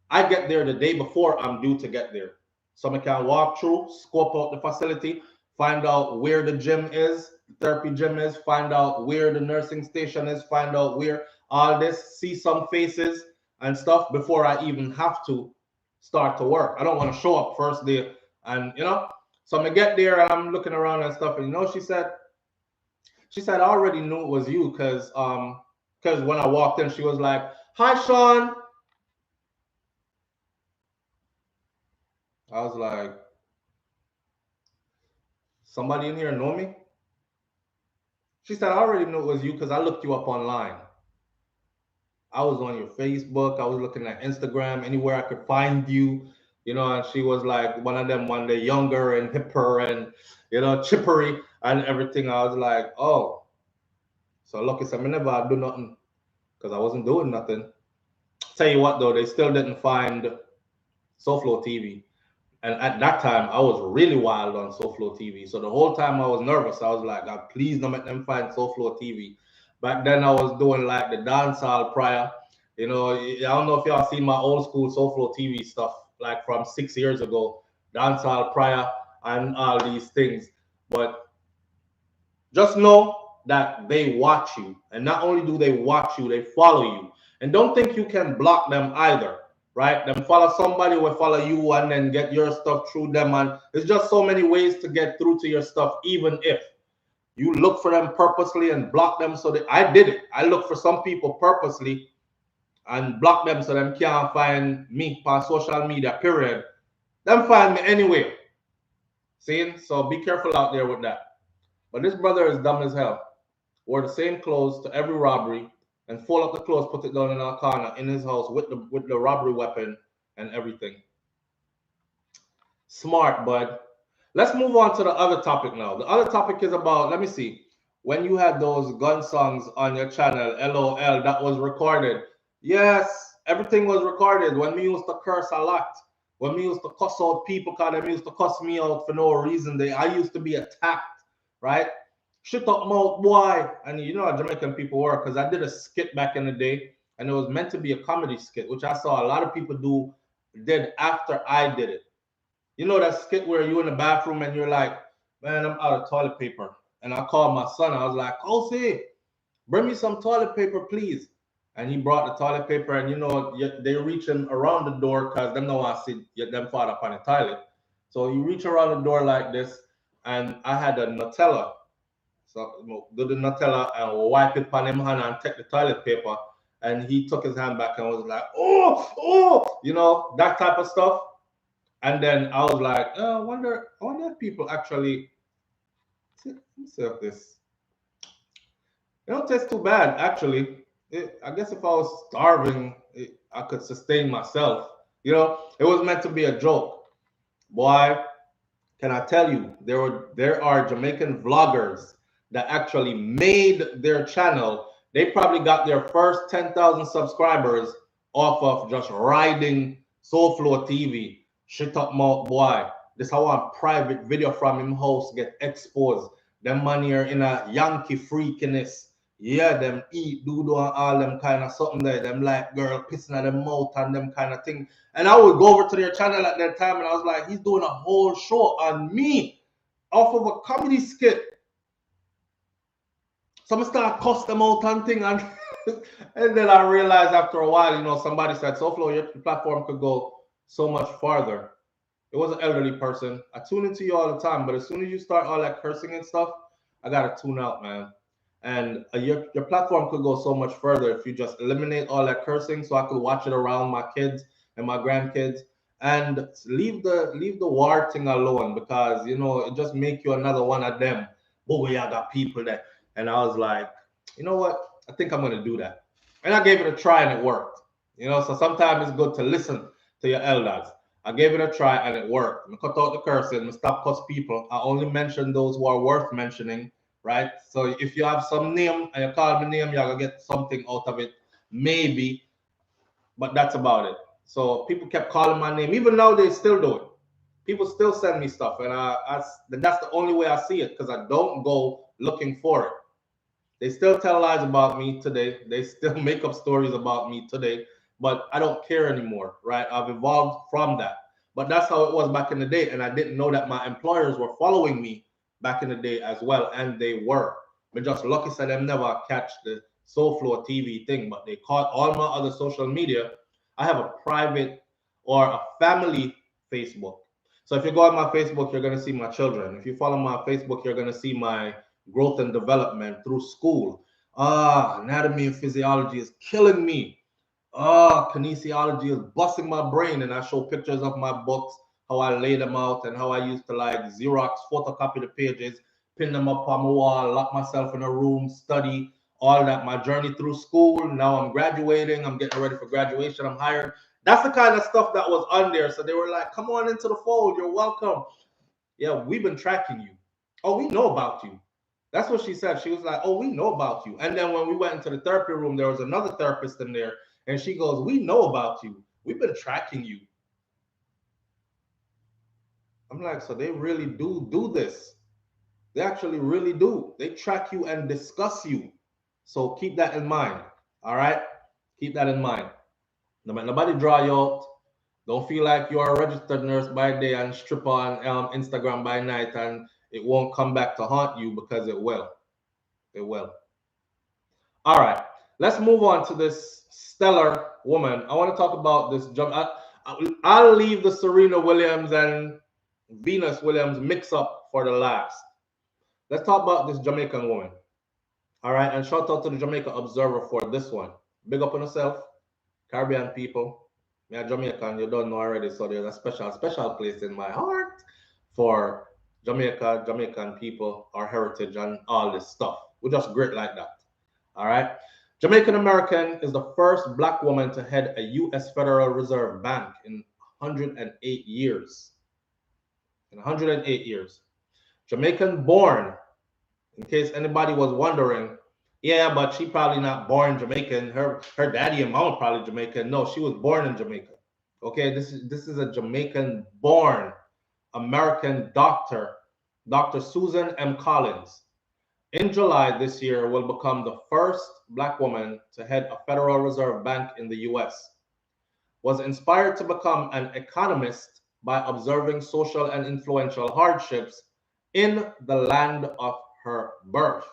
I get there the day before I'm due to get there. So I can walk through, scope out the facility, find out where the gym is, therapy gym is, find out where the nursing station is, find out where all this, see some faces and stuff before I even have to start to work. I don't want to show up first day and, you know, so I'm gonna get there and I'm looking around and stuff. And, you know, she said, I already knew it was you because when I walked in, she was like, "Hi, Sean." I was like, "Somebody in here know me?" She said, "I already knew it was you because I looked you up online. I was on your Facebook. I was looking at Instagram, anywhere I could find you, you know." And she was like one of them, one day younger and hipper and, you know, chippery and everything. I was like, "Oh." So lucky, so I never do nothing because I wasn't doing nothing. Tell you what, though, they still didn't find SouFLoTV. And at that time, I was really wild on SouFLoTV. So the whole time I was nervous. I was like, "God, please don't make them find SouFLoTV." Back then, I was doing like the dancehall prior. You know, I don't know if y'all seen my old school SouFLoTV stuff, like from 6 years ago, dancehall prior and all these things. But just know that they watch you. And not only do they watch you, they follow you. And don't think you can block them either, right? Them follow somebody will follow you and then get your stuff through them. And there's just so many ways to get through to your stuff, even if you look for them purposely and block them. So that I did it. I looked for some people purposely and block them so them can't find me on social media, period. Them find me anyway. See? So be careful out there with that. But this brother is dumb as hell. Wore the same clothes to every robbery and fold up the clothes, put it down in our corner in his house with the robbery weapon and everything. Smart, bud. Let's move on to the other topic now. The other topic is about, let me see, when you had those gun songs on your channel, LOL, that was recorded. Yes, everything was recorded. When we used to curse a lot, when we used to cuss out people, because they used to cuss me out for no reason. I used to be attacked, right? Shut up, mouth, boy. And you know how Jamaican people were, because I did a skit back in the day, and it was meant to be a comedy skit, which I saw a lot of people did after I did it. You know that skit where you in the bathroom and you're like, "Man, I'm out of toilet paper." And I called my son. I was like, "Kosi, bring me some toilet paper, please." And he brought the toilet paper, and you know, they reaching around the door because them know I see them fall up on the toilet. So you reach around the door like this, and I had a Nutella. So do the Nutella and wipe it on him hand and take the toilet paper. And he took his hand back and was like, "Oh, oh," you know, that type of stuff. And then I was like, "Oh, I wonder if people actually." Let me see if this. It don't taste too bad, actually. I guess if I was starving, I could sustain myself. You know, it was meant to be a joke. Boy, can I tell you, there are Jamaican vloggers that actually made their channel. They probably got their first 10,000 subscribers off of just riding SouFLoTV. Shut up, mouth, boy. This how one private video from him house get exposed. Them man here in a Yankee freakiness. Yeah, them eat, do all them kind of something there. Them like girl pissing at them mouth and them kind of thing. And I would go over to their channel at that time and I was like, he's doing a whole show on me off of a comedy skit. So I start cuss them out and thing. And, and then I realized after a while, you know, somebody said, SouFLo, your platform could go so much farther. It was an elderly person. I tune into you all the time, but as soon as you start all that cursing and stuff, I got to tune out, man. And your platform could go so much further if you just eliminate all that cursing so I could watch it around my kids and my grandkids and leave the war thing alone, because, you know, it just make you another one of them. Oh, yeah, I got people that. And I was like, you know what? I think I'm going to do that. And I gave it a try and it worked. You know, so sometimes it's good to listen to your elders. I gave it a try and it worked. I cut out the cursing, I stop cuss people. I only mention those who are worth mentioning, right? So if you have some name and you call me name, you're gonna get something out of it, maybe, but that's about it. So people kept calling my name. Even now, they still do it. People still send me stuff, and that's the only way I see it because I don't go looking for it. They still tell lies about me today. They still make up stories about me today, but I don't care anymore, right? I've evolved from that. But that's how it was back in the day, and I didn't know that my employers were following me back in the day as well, and they were. But just lucky said them never catch the SouFLoTV thing, but they caught all my other social media. I have a private or a family Facebook. So if you go on my Facebook, you're gonna see my children. If you follow my Facebook, you're gonna see my growth and development through school. Anatomy and physiology is killing me. Kinesiology is busting my brain, and I show pictures of my books, how I lay them out, and how I used to like Xerox, photocopy the pages, pin them up on my wall, lock myself in a room, study, all that. My journey through school. Now I'm graduating. I'm getting ready for graduation. I'm hired. That's the kind of stuff that was on there. So they were like, "Come on into the fold. You're welcome." Yeah, we've been tracking you. Oh, we know about you. That's what she said. She was like, "Oh, we know about you." And then when we went into the therapy room, there was another therapist in there, and she goes, "We know about you. We've been tracking you." I'm like, so they really do this. They actually really do. They track you and discuss you. So keep that in mind. All right? Keep that in mind. Nobody draw you out. Don't feel like you're a registered nurse by day and strip on Instagram by night, and it won't come back to haunt you, because it will. It will. All right. Let's move on to this stellar woman. I want to talk about this jump. I'll leave the Serena Williams and Venus Williams mix up for the last. Let's talk about this Jamaican woman. All right. And shout out to the Jamaica Observer for this one. Big up on yourself, Caribbean people. Me a Jamaican, you don't know already. So there's a special place in my heart for Jamaica, Jamaican people, our heritage, and all this stuff. We're just great like that. All right. Jamaican American is the first Black woman to head a U.S. Federal Reserve Bank in 108 years. In 108 years. Jamaican born, in case anybody was wondering. Yeah, but she probably not born Jamaican. Her daddy and mama probably Jamaican. No, she was born in Jamaica. Okay, this is a Jamaican born American doctor, Dr. Susan M. Collins. In July this year, will become the first Black woman to head a Federal Reserve Bank in the US. Was inspired to become an economist by observing social and influential hardships in the land of her birth.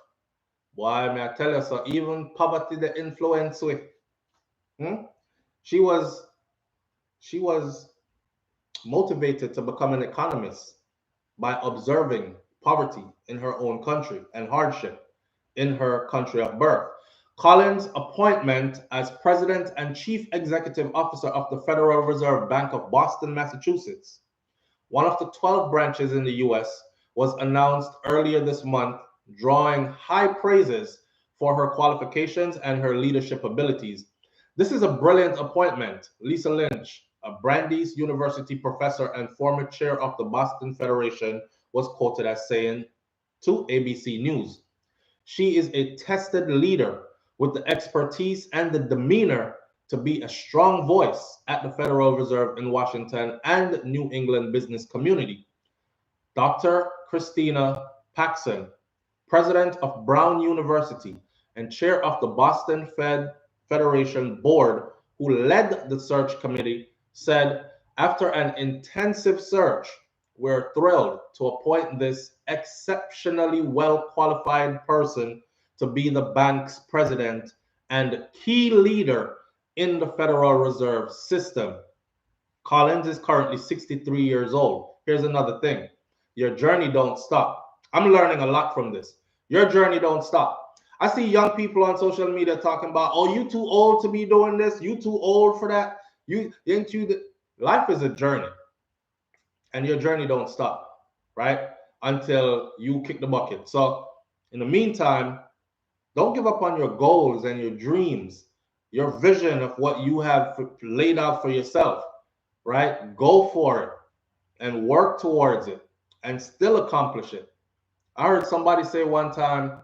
Boy, may I tell you, so even poverty the influence with. Hmm? She was she was motivated to become an economist by observing poverty in her own country and hardship in her country of birth. Collins' appointment as president and chief executive officer of the Federal Reserve Bank of Boston, Massachusetts, one of the 12 branches in the US, was announced earlier this month, drawing high praises for her qualifications and her leadership abilities. This is a brilliant appointment, Lisa Lynch, a Brandeis University professor and former chair of the Boston Federation, was quoted as saying to ABC News. She is a tested leader with the expertise and the demeanor to be a strong voice at the Federal Reserve in Washington and New England business community. Dr. Christina Paxson, president of Brown University and chair of the Boston Federation Board, who led the search committee, said, "After an intensive search, we're thrilled to appoint this exceptionally well qualified person to be the bank's president and key leader in the Federal Reserve System." Collins is currently 63 years old. Here's another thing. Your journey don't stop. I'm learning a lot from this. Your journey don't stop. I see young people on social media talking about, "Oh, you too old to be doing this. You too old for that. You ain't you." Life is a journey, and your journey don't stop, right? Until you kick the bucket. So, in the meantime, don't give up on your goals and your dreams. your vision of what you have laid out for yourself, right? Go for it and work towards it and still accomplish it. I heard somebody say one time,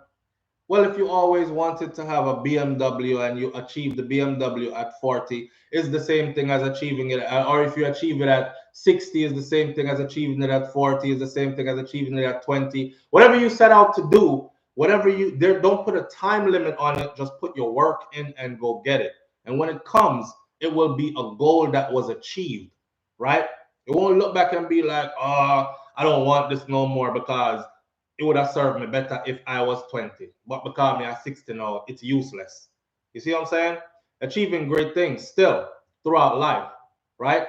well, if you always wanted to have a BMW and you achieve the BMW at 40, is the same thing as achieving it, or if you achieve it at 60, is the same thing as achieving it at 40, is the same thing as achieving it at 20. Whatever you set out to do, whatever you there, don't put a time limit on it. Just put your work in and go get it. And when it comes, it will be a goal that was achieved, right? It won't look back and be like, oh, I don't want this no more because it would have served me better if I was 20. But because me at 60 now, it's useless. You see what I'm saying? Achieving great things still throughout life, right?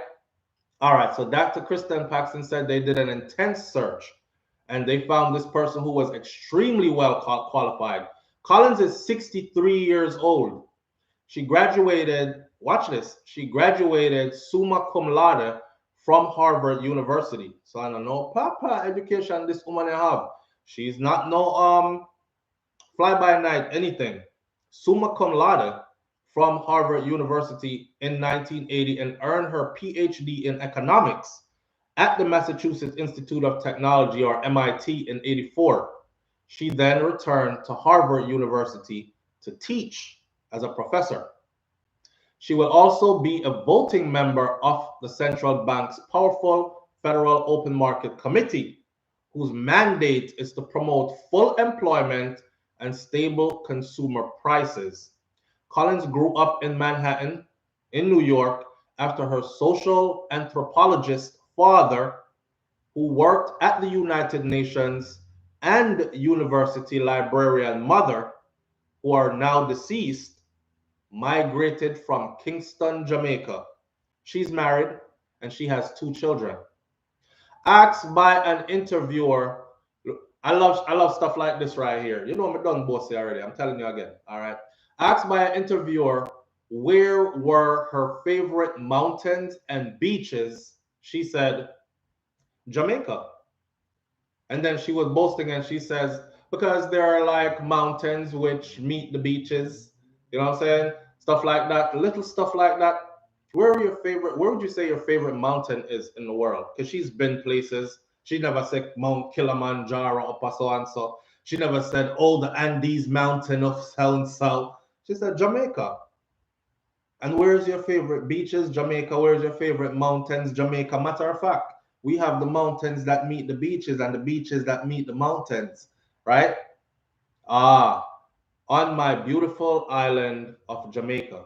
All right, so Dr. Kristen Paxton said they did an intense search and they found this person who was extremely well qualified. Collins is 63 years old. She graduated, watch this, she graduated summa cum laude from Harvard University. So I don't know, Papa education this woman have. She's not no fly by night anything. Summa cum laude from Harvard University in 1980 and earned her PhD in economics at the Massachusetts Institute of Technology, or MIT, in 84. She then returned to Harvard University to teach as a professor. She will also be a voting member of the central bank's powerful Federal Open Market Committee, whose mandate is to promote full employment and stable consumer prices. Collins grew up in Manhattan, in New York, after her social anthropologist father, who worked at the United Nations, and university librarian mother, who are now deceased, migrated from Kingston, Jamaica. She's married and she has 2 children. Asked by an interviewer, I love stuff like this right here. You know, I'm done bossy already. I'm telling you again. All right. Asked by an interviewer where were her favorite mountains and beaches, she said, Jamaica. And then she was boasting and she says, because there are like mountains which meet the beaches, you know what I'm saying? Stuff like that, little stuff like that. Where would you say your favorite mountain is in the world? Because she's been places. She never said Mount Kilimanjaro or so and so. She never said, oh, the Andes mountain of so and so. She said Jamaica. And where's your favorite beaches? Jamaica. Where's your favorite mountains? Jamaica. Matter of fact, we have the mountains that meet the beaches and the beaches that meet the mountains, right? On my beautiful island of Jamaica.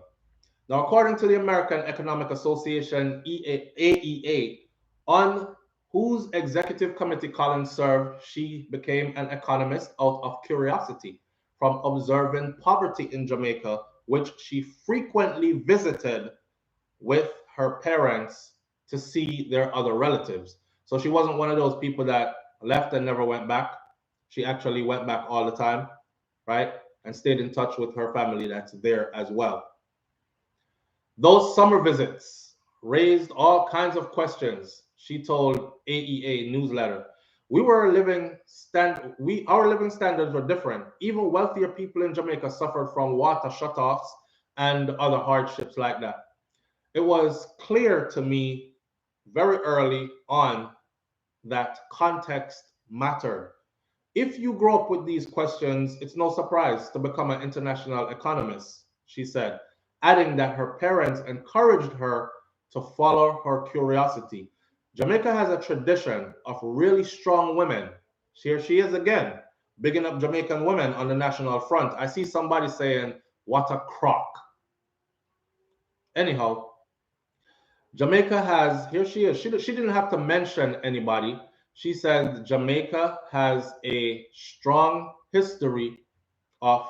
Now, according to the American Economic Association, AEA, on whose executive committee Collins served, she became an economist out of curiosity from observing poverty in Jamaica, which she frequently visited with her parents to see their other relatives. So she wasn't one of those people that left and never went back. She actually went back all the time, right? And stayed in touch with her family that's there as well. Those summer visits raised all kinds of questions, she told AEA newsletter. Our living standards were different. Even wealthier people in Jamaica suffered from water shutoffs and other hardships like that. It was clear to me very early on that context mattered. If you grow up with these questions, it's no surprise to become an international economist, she said, adding that her parents encouraged her to follow her curiosity. Jamaica has a tradition of really strong women. Here she is again, bigging up Jamaican women on the national front. I see somebody saying, what a crock. Anyhow, Jamaica has, here she is. She didn't have to mention anybody. She said Jamaica has a strong history of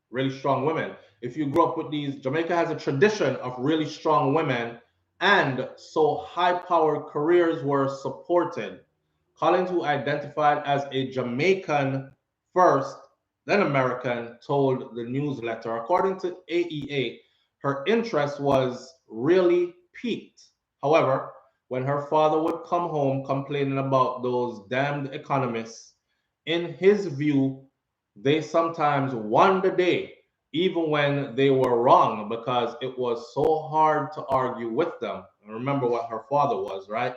really strong women. If you grew up with these, Jamaica has a tradition of really strong women, and so high-powered careers were supported. Collins, who identified as a Jamaican first, then American, told the newsletter, according to AEA, her interest was really peaked. However, when her father would come home complaining about those damned economists, in his view, they sometimes won the day even when they were wrong, because it was so hard to argue with them. And remember what her father was, right?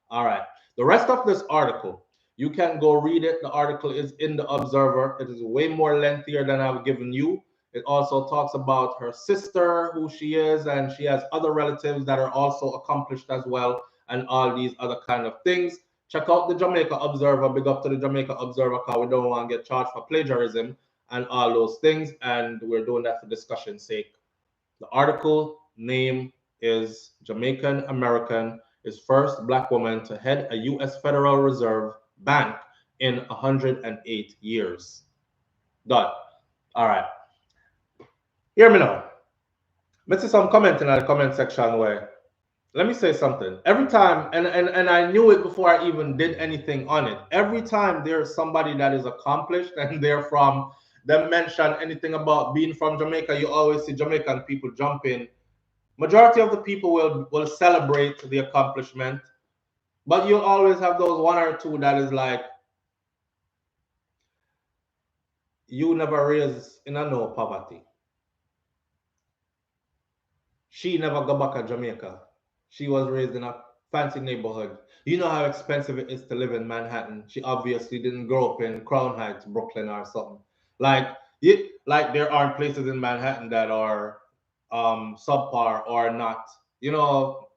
All right. The rest of this article, you can go read it. The article is in the Observer. It is way more lengthier than I've given you. It also talks about her sister, who she is, and she has other relatives that are also accomplished as well, and all these other kind of things. Check out the Jamaica Observer. Big up to the Jamaica Observer, because we don't want to get charged for plagiarism and all those things, and we're doing that for discussion's sake. The article name is Jamaican American is first black woman to head a U.S. Federal Reserve Bank in 108 years. Done. All right. Hear me now. Let's see some commenting in the comment section where, let me say something. Every time, and I knew it before I even did anything on it, every time there's somebody that is accomplished and they're from, them mention anything about being from Jamaica, you always see Jamaican people jump in. Majority of the people will celebrate the accomplishment, but you'll always have those one or two that is like, you never raised in a no poverty. She never go back to Jamaica. She was raised in a fancy neighborhood. You know how expensive it is to live in Manhattan. She obviously didn't grow up in Crown Heights, Brooklyn, or something. Like there aren't places in Manhattan that are subpar or not, you know,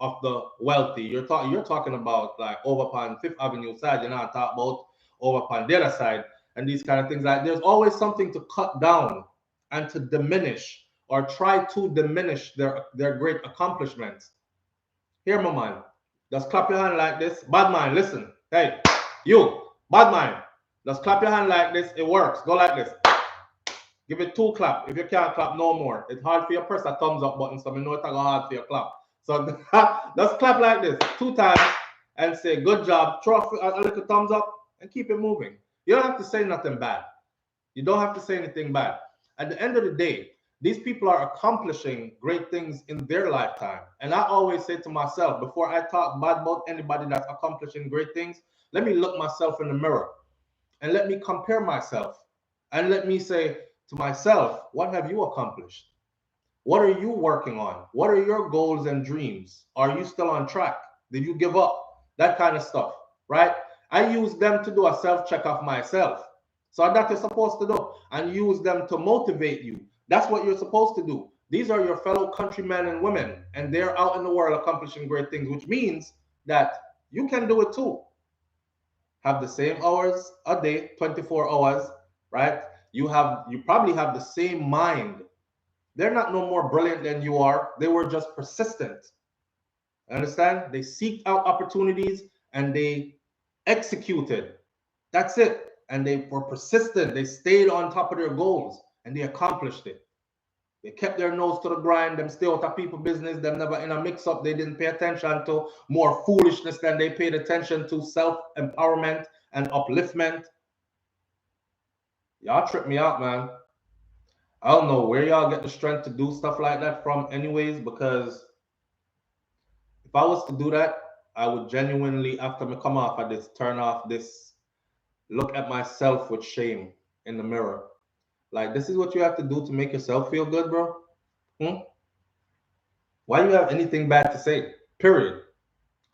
of the wealthy. You're talking about like over upon Fifth Avenue side. You're not talking about over upon the other side and these kind of things. Like there's always something to cut down and to diminish or try to diminish their great accomplishments. Here, my man, just clap your hand like this. Bad man, listen. Hey, you, bad man, just clap your hand like this. It works. Go like this. Give it 2 clap. If you can't clap no more, it's hard for you to press a thumbs up button, so I know it's hard for you to clap. So just clap like this 2 times and say good job. Throw a little thumbs up and keep it moving. You don't have to say nothing bad. You don't have to say anything bad. At the end of the day, these people are accomplishing great things in their lifetime. And I always say to myself, before I talk bad about anybody that's accomplishing great things, let me look myself in the mirror and let me compare myself and let me say to myself, what have you accomplished? What are you working on? What are your goals and dreams? Are you still on track? Did you give up? That kind of stuff, right? I use them to do a self-check of myself. So that's what you're supposed to do, and use them to motivate you. That's what you're supposed to do. These are your fellow countrymen and women, and they're out in the world accomplishing great things, which means that you can do it too. Have the same hours a day, 24 hours, right? You probably have the same mind. They're not no more brilliant than you are. They were just persistent. Understand? They seeked out opportunities and they executed. That's it. And they were persistent. They stayed on top of their goals and they accomplished it. They kept their nose to the grind. Them stay out of people business. Them never in a mix-up. They didn't pay attention to more foolishness than they paid attention to self-empowerment and upliftment. Y'all trip me out, man. I don't know where y'all get the strength to do stuff like that from anyways, because if I was to do that, I would genuinely, after me come off of this, turn off this, look at myself with shame in the mirror. Like, this is what you have to do to make yourself feel good, bro? Why do you have anything bad to say? Period.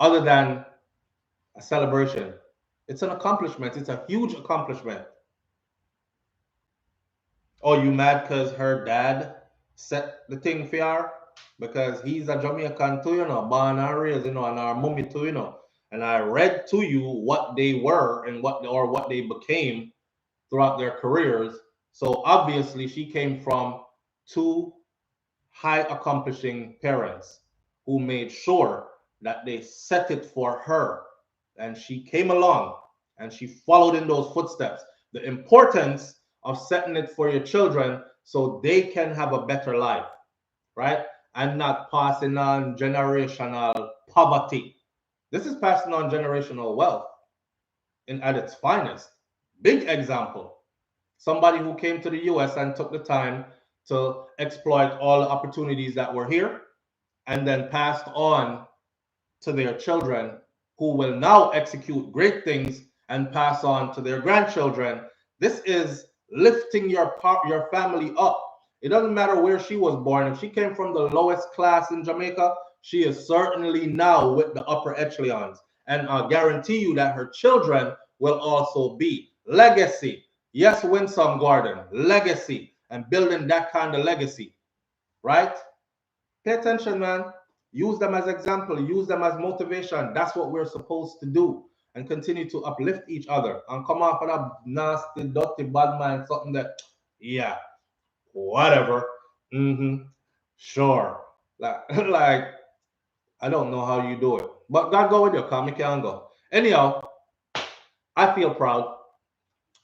Other than a celebration. It's an accomplishment. It's a huge accomplishment. Oh, you mad because her dad set the thing for her? Because he's a Jamaican too, you know, born and raised, you know, and our mummy too, you know. And I read to you what they were and what they became throughout their careers. So obviously she came from 2 high accomplishing parents who made sure that they set it for her. And she came along and she followed in those footsteps. The importance of setting it for your children so they can have a better life, right? And not passing on generational poverty. This is passing on generational wealth at its finest. Big example. Somebody who came to the US and took the time to exploit all the opportunities that were here and then passed on to their children, who will now execute great things and pass on to their grandchildren. This is lifting your family up. It doesn't matter where she was born. If she came from the lowest class in Jamaica, she is certainly now with the upper echelons. And I guarantee you that her children will also be. Legacy. Yes, Winsome Gordon. Legacy. And building that kind of legacy. Right? Pay attention, man. Use them as example. Use them as motivation. That's what we're supposed to do. And continue to uplift each other. And come off of that nasty, dirty, bad mind, something that, yeah, whatever. Sure. Like, I don't know how you do it. But God go with you, come, you can go. Anyhow, I feel proud.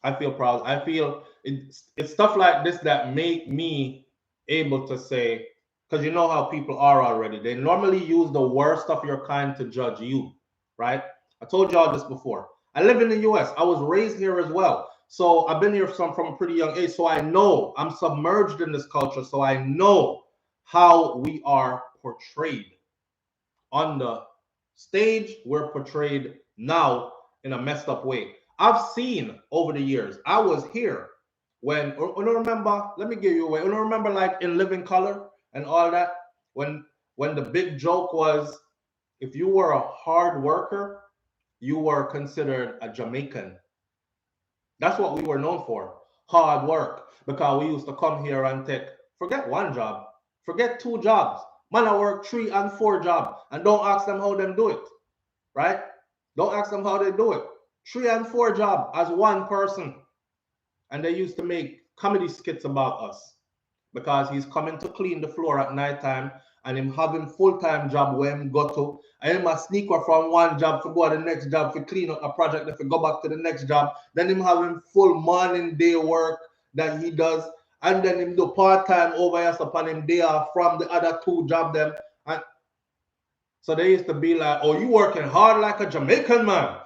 I feel proud. I feel it's stuff like this that make me able to say, because you know how people are already. They normally use the worst of your kind to judge you, right? I told y'all this before. I live in the US. I was raised here as well. So I've been here from a pretty young age. So I know I'm submerged in this culture. So I know how we are portrayed. On the stage, we're portrayed now in a messed up way. I've seen over the years, I was here when, remember, let me give you away. Remember like in Living Color and all that, when the big joke was, if you were a hard worker, you were considered a Jamaican. That's what we were known for, hard work, because we used to come here and take, forget one job, forget two jobs. Man, I work 3 and 4 jobs, and don't ask them how them do it, right? Don't ask them how they do it. 3 and 4 jobs as one person. And they used to make comedy skits about us because he's coming to clean the floor at night time and him having full-time job where him go to. And him a sneaker from one job to go to the next job to clean up a project, if he go back to the next job. Then him having full morning day work that he does. And then him do part-time over here upon him day off from the other 2 job them. And so they used to be like, oh, you working hard like a Jamaican man.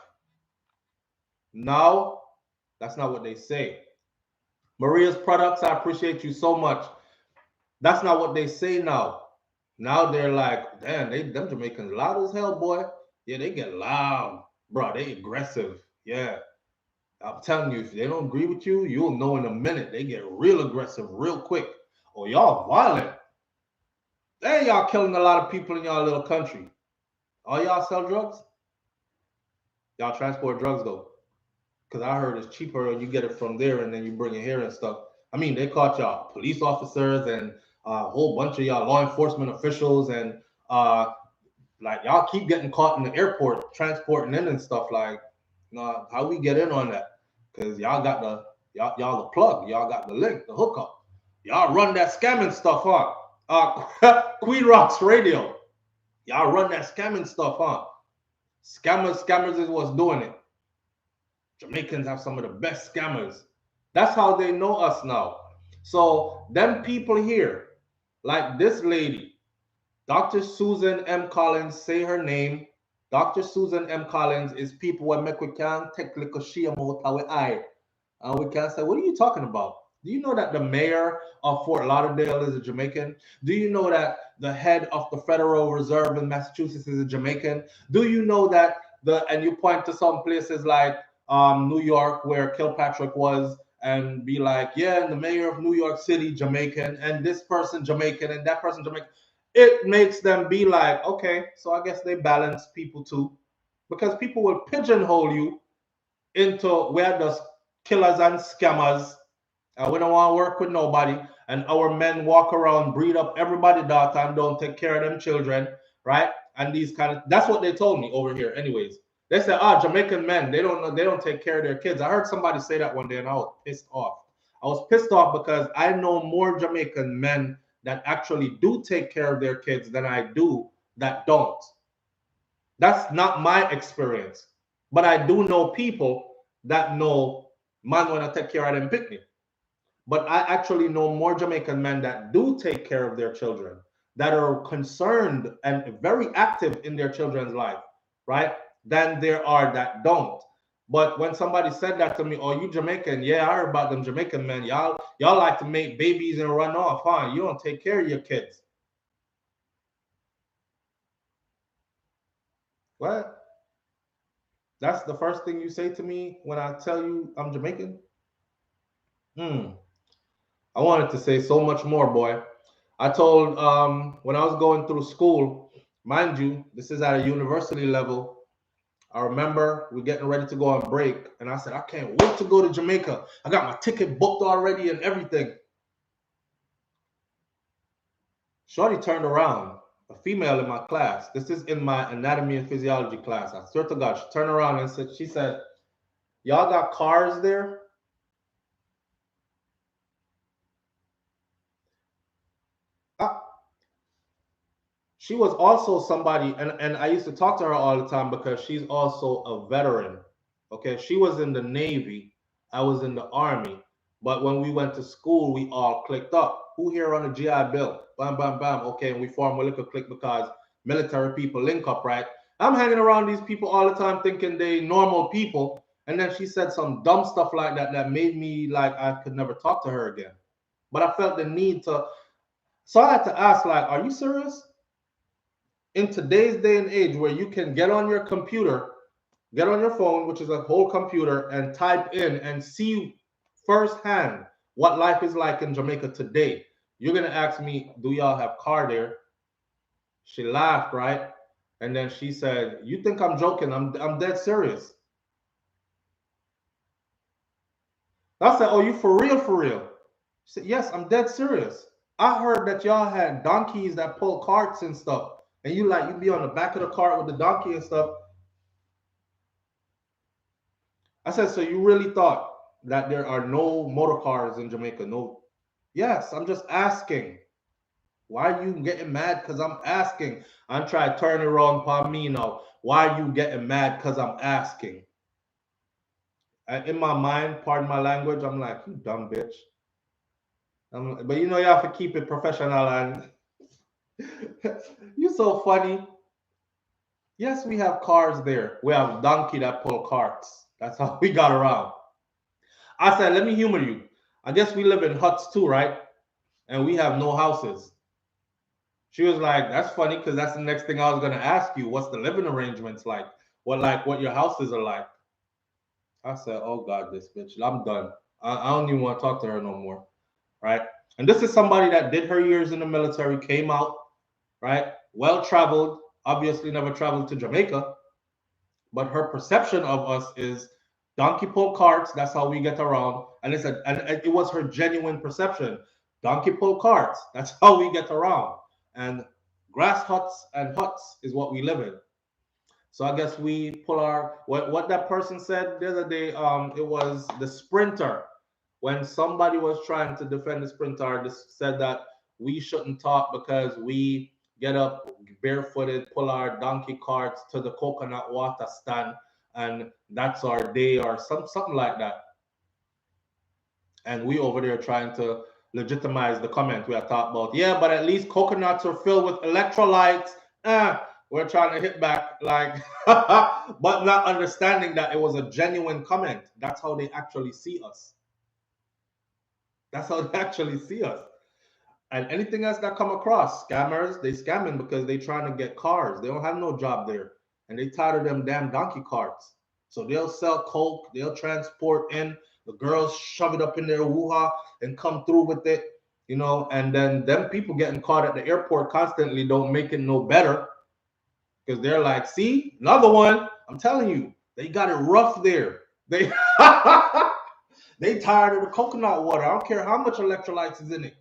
Now, that's not what they say. Maria's Products, I appreciate you so much. That's not what they say now. Now they're like, damn, them Jamaicans loud as hell, boy. Yeah, they get loud. Bro, they aggressive. Yeah. I'm telling you, if they don't agree with you, you'll know in a minute. They get real aggressive real quick. Oh, y'all violent. Hey, y'all killing a lot of people in y'all little country. All y'all sell drugs? Y'all transport drugs, though. Because I heard it's cheaper and you get it from there and then you bring it here and stuff. I mean, they caught y'all police officers and a whole bunch of y'all law enforcement officials and like y'all keep getting caught in the airport transporting in and stuff. Like, how we get in on that? Because y'all got y'all the plug, y'all got the link, the hookup. Y'all run that scamming stuff, huh? Queen Rocks Radio. Y'all run that scamming stuff, huh? Scammers is what's doing it. Jamaicans have some of the best scammers. That's how they know us now. So them people here, like this lady, Dr. Susan M. Collins, say her name. Dr. Susan M. Collins is people where make we can take little shame out our eye. And we can say, what are you talking about? Do you know that the mayor of Fort Lauderdale is a Jamaican? Do you know that the head of the Federal Reserve in Massachusetts is a Jamaican? Do you know that and you point to some places like New York where Kilpatrick was and be like, yeah, and the mayor of New York City, Jamaican, and this person Jamaican, and that person Jamaican. It makes them be like, okay, so I guess they balance people too. Because people will pigeonhole you into where the killers and scammers, we don't want to work with nobody, and our men walk around, breed up everybody daughter and don't take care of them children, right? And these kind of, that's what they told me over here anyways. They said, Jamaican men, they don't take care of their kids. I heard somebody say that one day and I was pissed off. I was pissed off because I know more Jamaican men that actually do take care of their kids than I do that don't. That's not my experience. But I do know people that know man want to take care of them picnic. But I actually know more Jamaican men that do take care of their children, that are concerned and very active in their children's life, right? Than there are that don't. But when somebody said that to me, oh, you Jamaican? Yeah, I heard about them Jamaican men. Y'all like to make babies and run off, huh? You don't take care of your kids. What? That's the first thing you say to me when I tell you I'm Jamaican? I wanted to say so much more, boy. I told when I was going through school, mind you, this is at a university level. I remember we're getting ready to go on break, and I said, I can't wait to go to Jamaica. I got my ticket booked already and everything. Shorty turned around, a female in my class. This is in my anatomy and physiology class. I swear to God, she turned around and said, she said, y'all got cars there? She was also somebody, and I used to talk to her all the time because she's also a veteran. Okay, she was in the Navy, I was in the Army, but when we went to school, we all clicked up. Who here on a GI Bill? Bam, bam, bam. Okay, and we form a little click because military people link up, right? I'm hanging around these people all the time thinking they normal people, and then she said some dumb stuff like that that made me like I could never talk to her again. But I felt the need to, so I had to ask, like, are you serious? In today's day and age where you can get on your computer, get on your phone, which is a whole computer, and type in and see firsthand what life is like in Jamaica today, you're going to ask me, do y'all have car there? She laughed, right? And then she said, you think I'm joking? I'm dead serious. I said, oh, you for real, for real? She said, yes, I'm dead serious. I heard that y'all had donkeys that pull carts and stuff. And you be on the back of the cart with the donkey and stuff. I said, so you really thought that there are no motor cars in Jamaica? No. Yes, I'm just asking. Why are you getting mad because I'm asking? I'm trying to turn it around upon me now. Why are you getting mad because I'm asking? In my mind, pardon my language, I'm like, you dumb bitch. But you have to keep it professional and you're so funny. Yes, we have cars there. We have donkey that pull carts. That's how we got around. I said, let me humor you. I guess we live in huts too, right? And we have no houses. She was like, that's funny because that's the next thing I was gonna ask you. What's the living arrangements like? What your houses are like? I said, oh God, this bitch. I'm done. I don't even want to talk to her no more. Right? And this is somebody that did her years in the military, came out, right? Well traveled, obviously never traveled to Jamaica, but her perception of us is donkey pull carts. That's how we get around. And it was her genuine perception. Donkey pull carts. That's how we get around. And grass huts and huts is what we live in. So I guess we pull our what that person said the other day. It was the sprinter. When somebody was trying to defend the sprinter, this said that we shouldn't talk because we get up barefooted, pull our donkey carts to the coconut water stand, and that's our day, or something like that. And we over there trying to legitimize the comment we are talking about. Yeah, but at least coconuts are filled with electrolytes. We're trying to hit back, like, but not understanding that it was a genuine comment. That's how they actually see us. That's how they actually see us. And anything else that come across, scammers, they scamming because they trying to get cars. They don't have no job there. And they tired of them damn donkey carts. So they'll sell coke, they'll transport in, the girls shove it up in their woo-ha and come through with it, and then them people getting caught at the airport constantly don't make it no better. Because they're like, see, another one. I'm telling you, they got it rough there. They they tired of the coconut water. I don't care how much electrolytes is in it.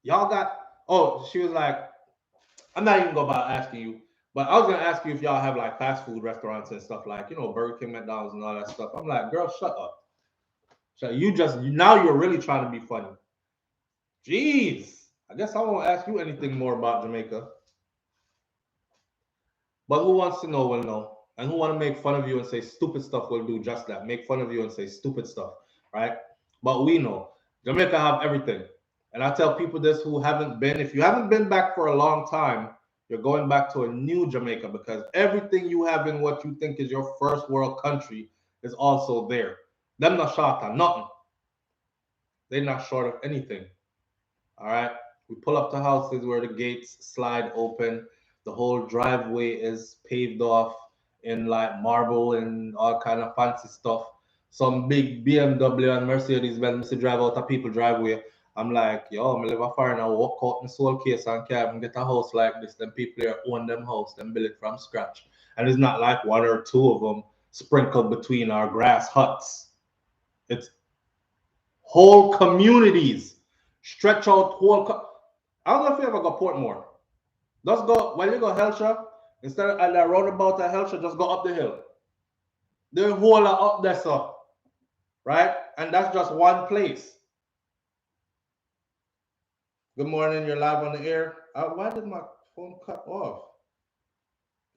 Y'all got, oh, she was like, I'm not even going about asking you, but I was going to ask you if y'all have like fast food restaurants and stuff like, Burger King, McDonald's and all that stuff. I'm like, girl, shut up. So now you're really trying to be funny. Jeez. I guess I won't ask you anything more about Jamaica. But who wants to know will know. And who want to make fun of you and say stupid stuff will do just that. Make fun of you and say stupid stuff, right? But we know Jamaica have everything. And I tell people this who haven't been, if you haven't been back for a long time, you're going back to a new Jamaica because everything you have in what you think is your first world country is also there. Them not short of nothing. They're not short of anything. All right. We pull up to houses where the gates slide open. The whole driveway is paved off in like marble and all kind of fancy stuff. some big BMW and Mercedes Benz drive out of people driveway. I'm like, yo, I live a far now, walk out in soul case and cab and get a house like this. Then people here own them house, then build it from scratch. And it's not like one or two of them sprinkled between our grass huts. It's whole communities stretch out I don't know if you ever go Portmore. Just go when you go Hellshire, instead of at the roundabout at Hellshire, just go up the hill. The whole up there, so right? And that's just one place. Good morning, you're live on the air. Why did my phone cut off?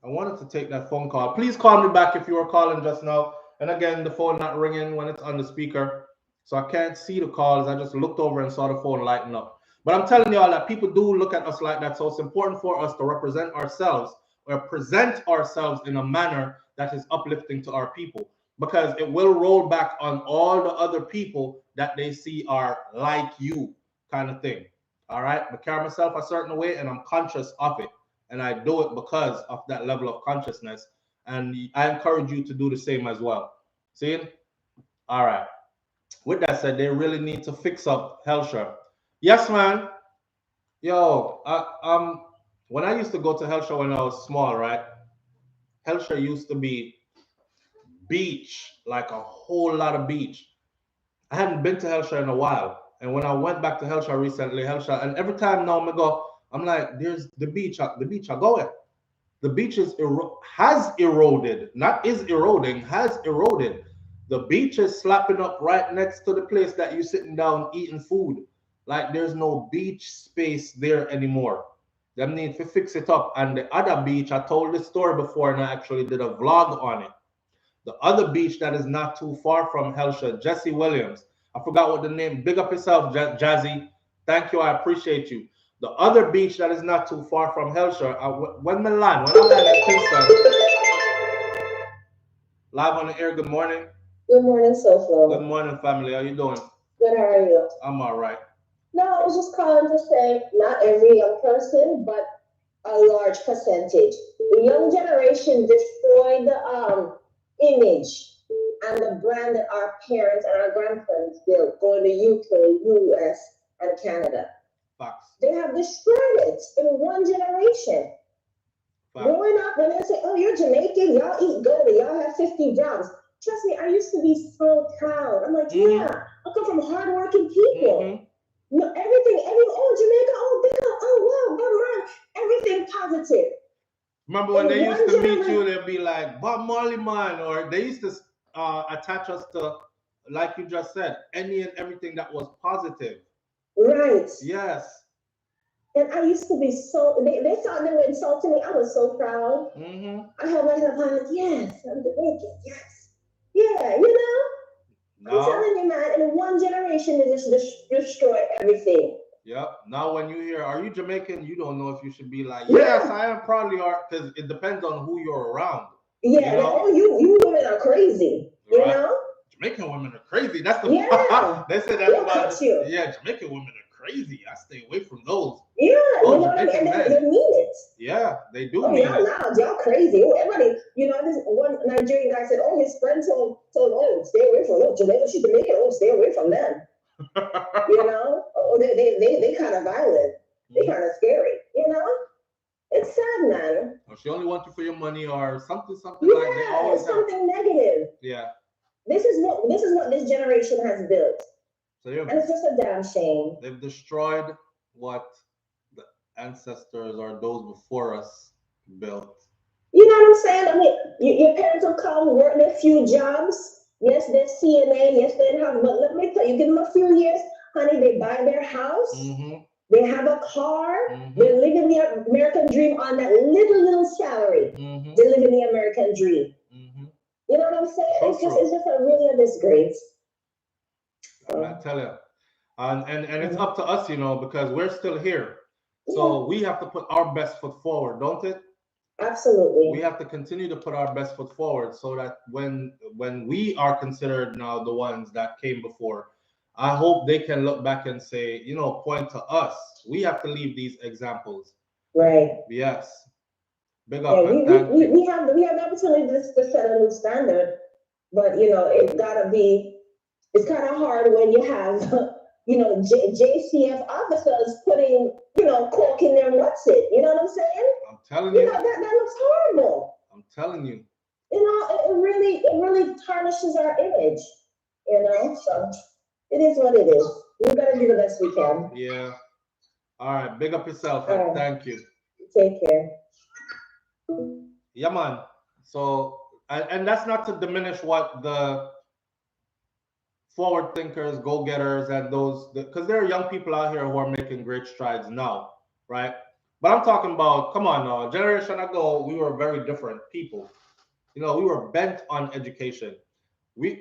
I wanted to take that phone call. Please call me back if you were calling just now. And again, the phone not ringing when it's on the speaker. So I can't see the calls. I just looked over and saw the phone lighting up. But I'm telling y'all that people do look at us like that. So it's important for us to represent ourselves or present ourselves in a manner that is uplifting to our people. Because it will roll back on all the other people that they see are like you kind of thing. All right? I carry myself a certain way and I'm conscious of it. And I do it because of that level of consciousness. And I encourage you to do the same as well. See? All right. With that said, they really need to fix up Hellshire. Yes, man. Yo, when I used to go to Hellshire when I was small, right? Hellshire used to be beach, like a whole lot of beach. I hadn't been to Hellshire in a while. And when I went back to Hellshire recently, Hellshire, and every time now I go, I'm like, there's the beach I go at. The beach has eroded, not is eroding, has eroded. The beach is slapping up right next to the place that you're sitting down eating food. Like there's no beach space there anymore. Them need to fix it up. And the other beach, I told this story before and I actually did a vlog on it. The other beach that is not too far from Hellshire, Serena Williams. I forgot what the name. Big up yourself, Jazzy. Thank you. I appreciate you. The other beach that is not too far from Hellshire, when I land in Kingston, live on the air. Good morning. Good morning, SouFLo. Good morning, family. How you doing? Good. How are you? I'm all right. No, I was just calling to say not every young person, but a large percentage. The young generation destroyed the image and the brand that our parents and our grandparents built, going to UK, US, and Canada. Facts. They have destroyed it in one generation. Facts. Growing up, when they say, "Oh, you're Jamaican, y'all eat good, y'all have 50 jobs." Trust me, I used to be so proud. I'm like, yeah, I come from hardworking people. No, everything, oh, Jamaica, oh, big up, oh, wow, Bob Marley, everything positive. Remember when they used to meet you, they'd be like, Bob Marley, man, or they used to attach us to, like you just said, any and everything that was positive. Right. Yes. And I used to be so, they thought they were insulting me. I was so proud. I had myself on, yes, I'm Jamaican, yes. Yeah, you know? No. I'm telling you, man, in one generation, they just destroy everything. Yep. Now, when you hear, are you Jamaican? You don't know if you should be like, yes, I am proudly, because it depends on who you're around. Yeah, you know? Oh, you women are crazy, you know? Jamaican women are crazy. That's the they say that about you. Yeah, Jamaican women are crazy. I stay away from those. Yeah, you know what I mean? They mean it. Yeah, they do mean y'all loud, y'all crazy. Everybody, you know, this one Nigerian guy said, oh, his friend told oh, stay away from them. Jamaica, she's Jamaican, oh, stay away from them. You know? Oh, they kind of violent. They kind of scary, you know? It's sad, man. Or she only wants you for your money or something like that. Yeah, it's something negative. Yeah. This is what this generation has built. So and it's just a damn shame. They've destroyed what the ancestors or those before us built. You know what I'm saying? I mean, your parents will come, work their few jobs. Yes, they're CNA. Yes, they have. But let me tell you, give them a few years, honey. They buy their house. They have a car. They're living the American dream on that little salary. They live in the American dream. You know what I'm saying? It's just really a disgrace. I tell you, and it's up to us, you know, because we're still here. So we have to put our best foot forward, don't it? Absolutely. We have to continue to put our best foot forward so that when we are considered now the ones that came before, I hope they can look back and say, you know, point to us. We have to leave these examples. Right. Yes. Big up. Yeah, we have the opportunity to set a new standard. But it's kind of hard when you have JCF officers putting coke in their what's it. You know what I'm saying? I'm telling you. That looks horrible. I'm telling you. It really tarnishes our image. So it is what it is. We gotta do the best we can. Yeah. All right. Big up yourself. Right. Thank you. Take care. Yeah, man. So, and that's not to diminish what the forward thinkers, go-getters, and those, because there are young people out here who are making great strides now, right? But I'm talking about, come on now, a generation ago, we were very different people. We were bent on education.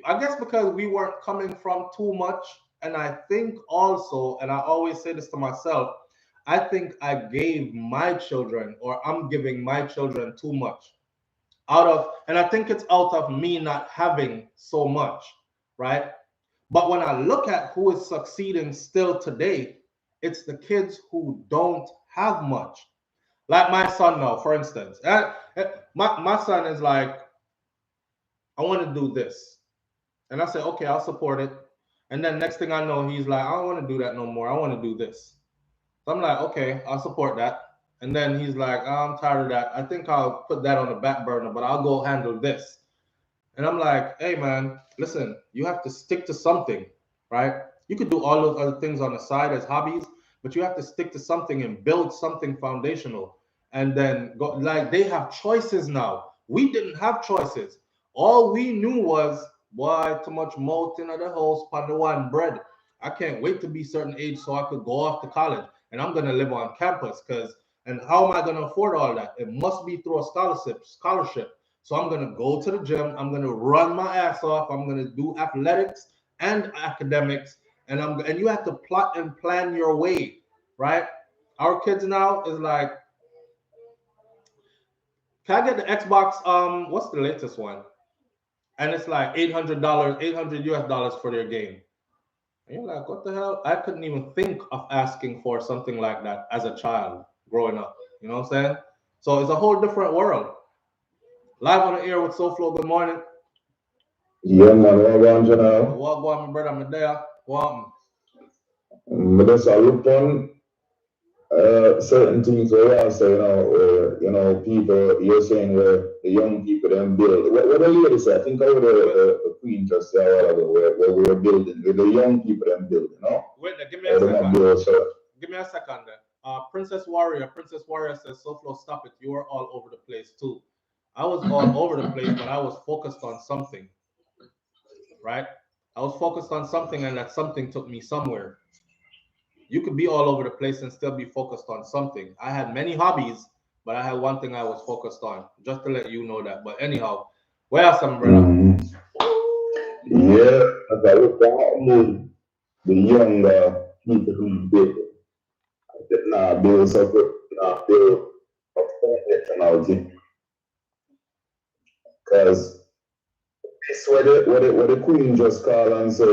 I guess because we weren't coming from too much, and I think also, and I always say this to myself, I think I gave my children, or I'm giving my children too much and I think it's out of me not having so much, right? But when I look at who is succeeding still today, it's the kids who don't have much. Like my son now, for instance. My son is like, I want to do this. And I say, okay, I'll support it. And then next thing I know, he's like, I don't want to do that no more. I want to do this. So I'm like, okay, I'll support that. And then he's like, oh, I'm tired of that. I think I'll put that on the back burner, but I'll go handle this. And I'm like, hey, man, listen, you have to stick to something, right? You could do all those other things on the side as hobbies, but you have to stick to something and build something foundational. And then go, like, they have choices now. We didn't have choices. All we knew was, boy, too much malt in the house, pan the one bread. I can't wait to be certain age so I could go off to college. And I'm going to live on campus and how am I going to afford all that? It must be through a scholarship. So I'm going to go to the gym. I'm going to run my ass off. I'm going to do athletics and academics. And you have to plot and plan your way, right? Our kids now is like, can I get the Xbox? What's the latest one? And it's like $800, 800 US dollars for their game. And you're like, what the hell? I couldn't even think of asking for something like that as a child growing up. You know what I'm saying? So it's a whole different world. Live on the air with SouFLo. Good morning. Yeah, man. What going on? What going, my brother? I'm there. What? I just look on certain things where I say, people, you're saying where the young people then build. What the lady said, I think over the Queen just said a while ago, where we were building, where the young people then build, Wait, give me a second. Give me a second there. Princess Warrior says, SouFLo, stop it. You are all over the place too. I was all over the place, but I was focused on something, right? I was focused on something, and that something took me somewhere. You could be all over the place and still be focused on something. I had many hobbies, but I had one thing I was focused on, just to let you know that. But anyhow, where are some, brother? Yeah, as I look at the younger people who build, build something, build a technology. Because it's what the Queen just called and say,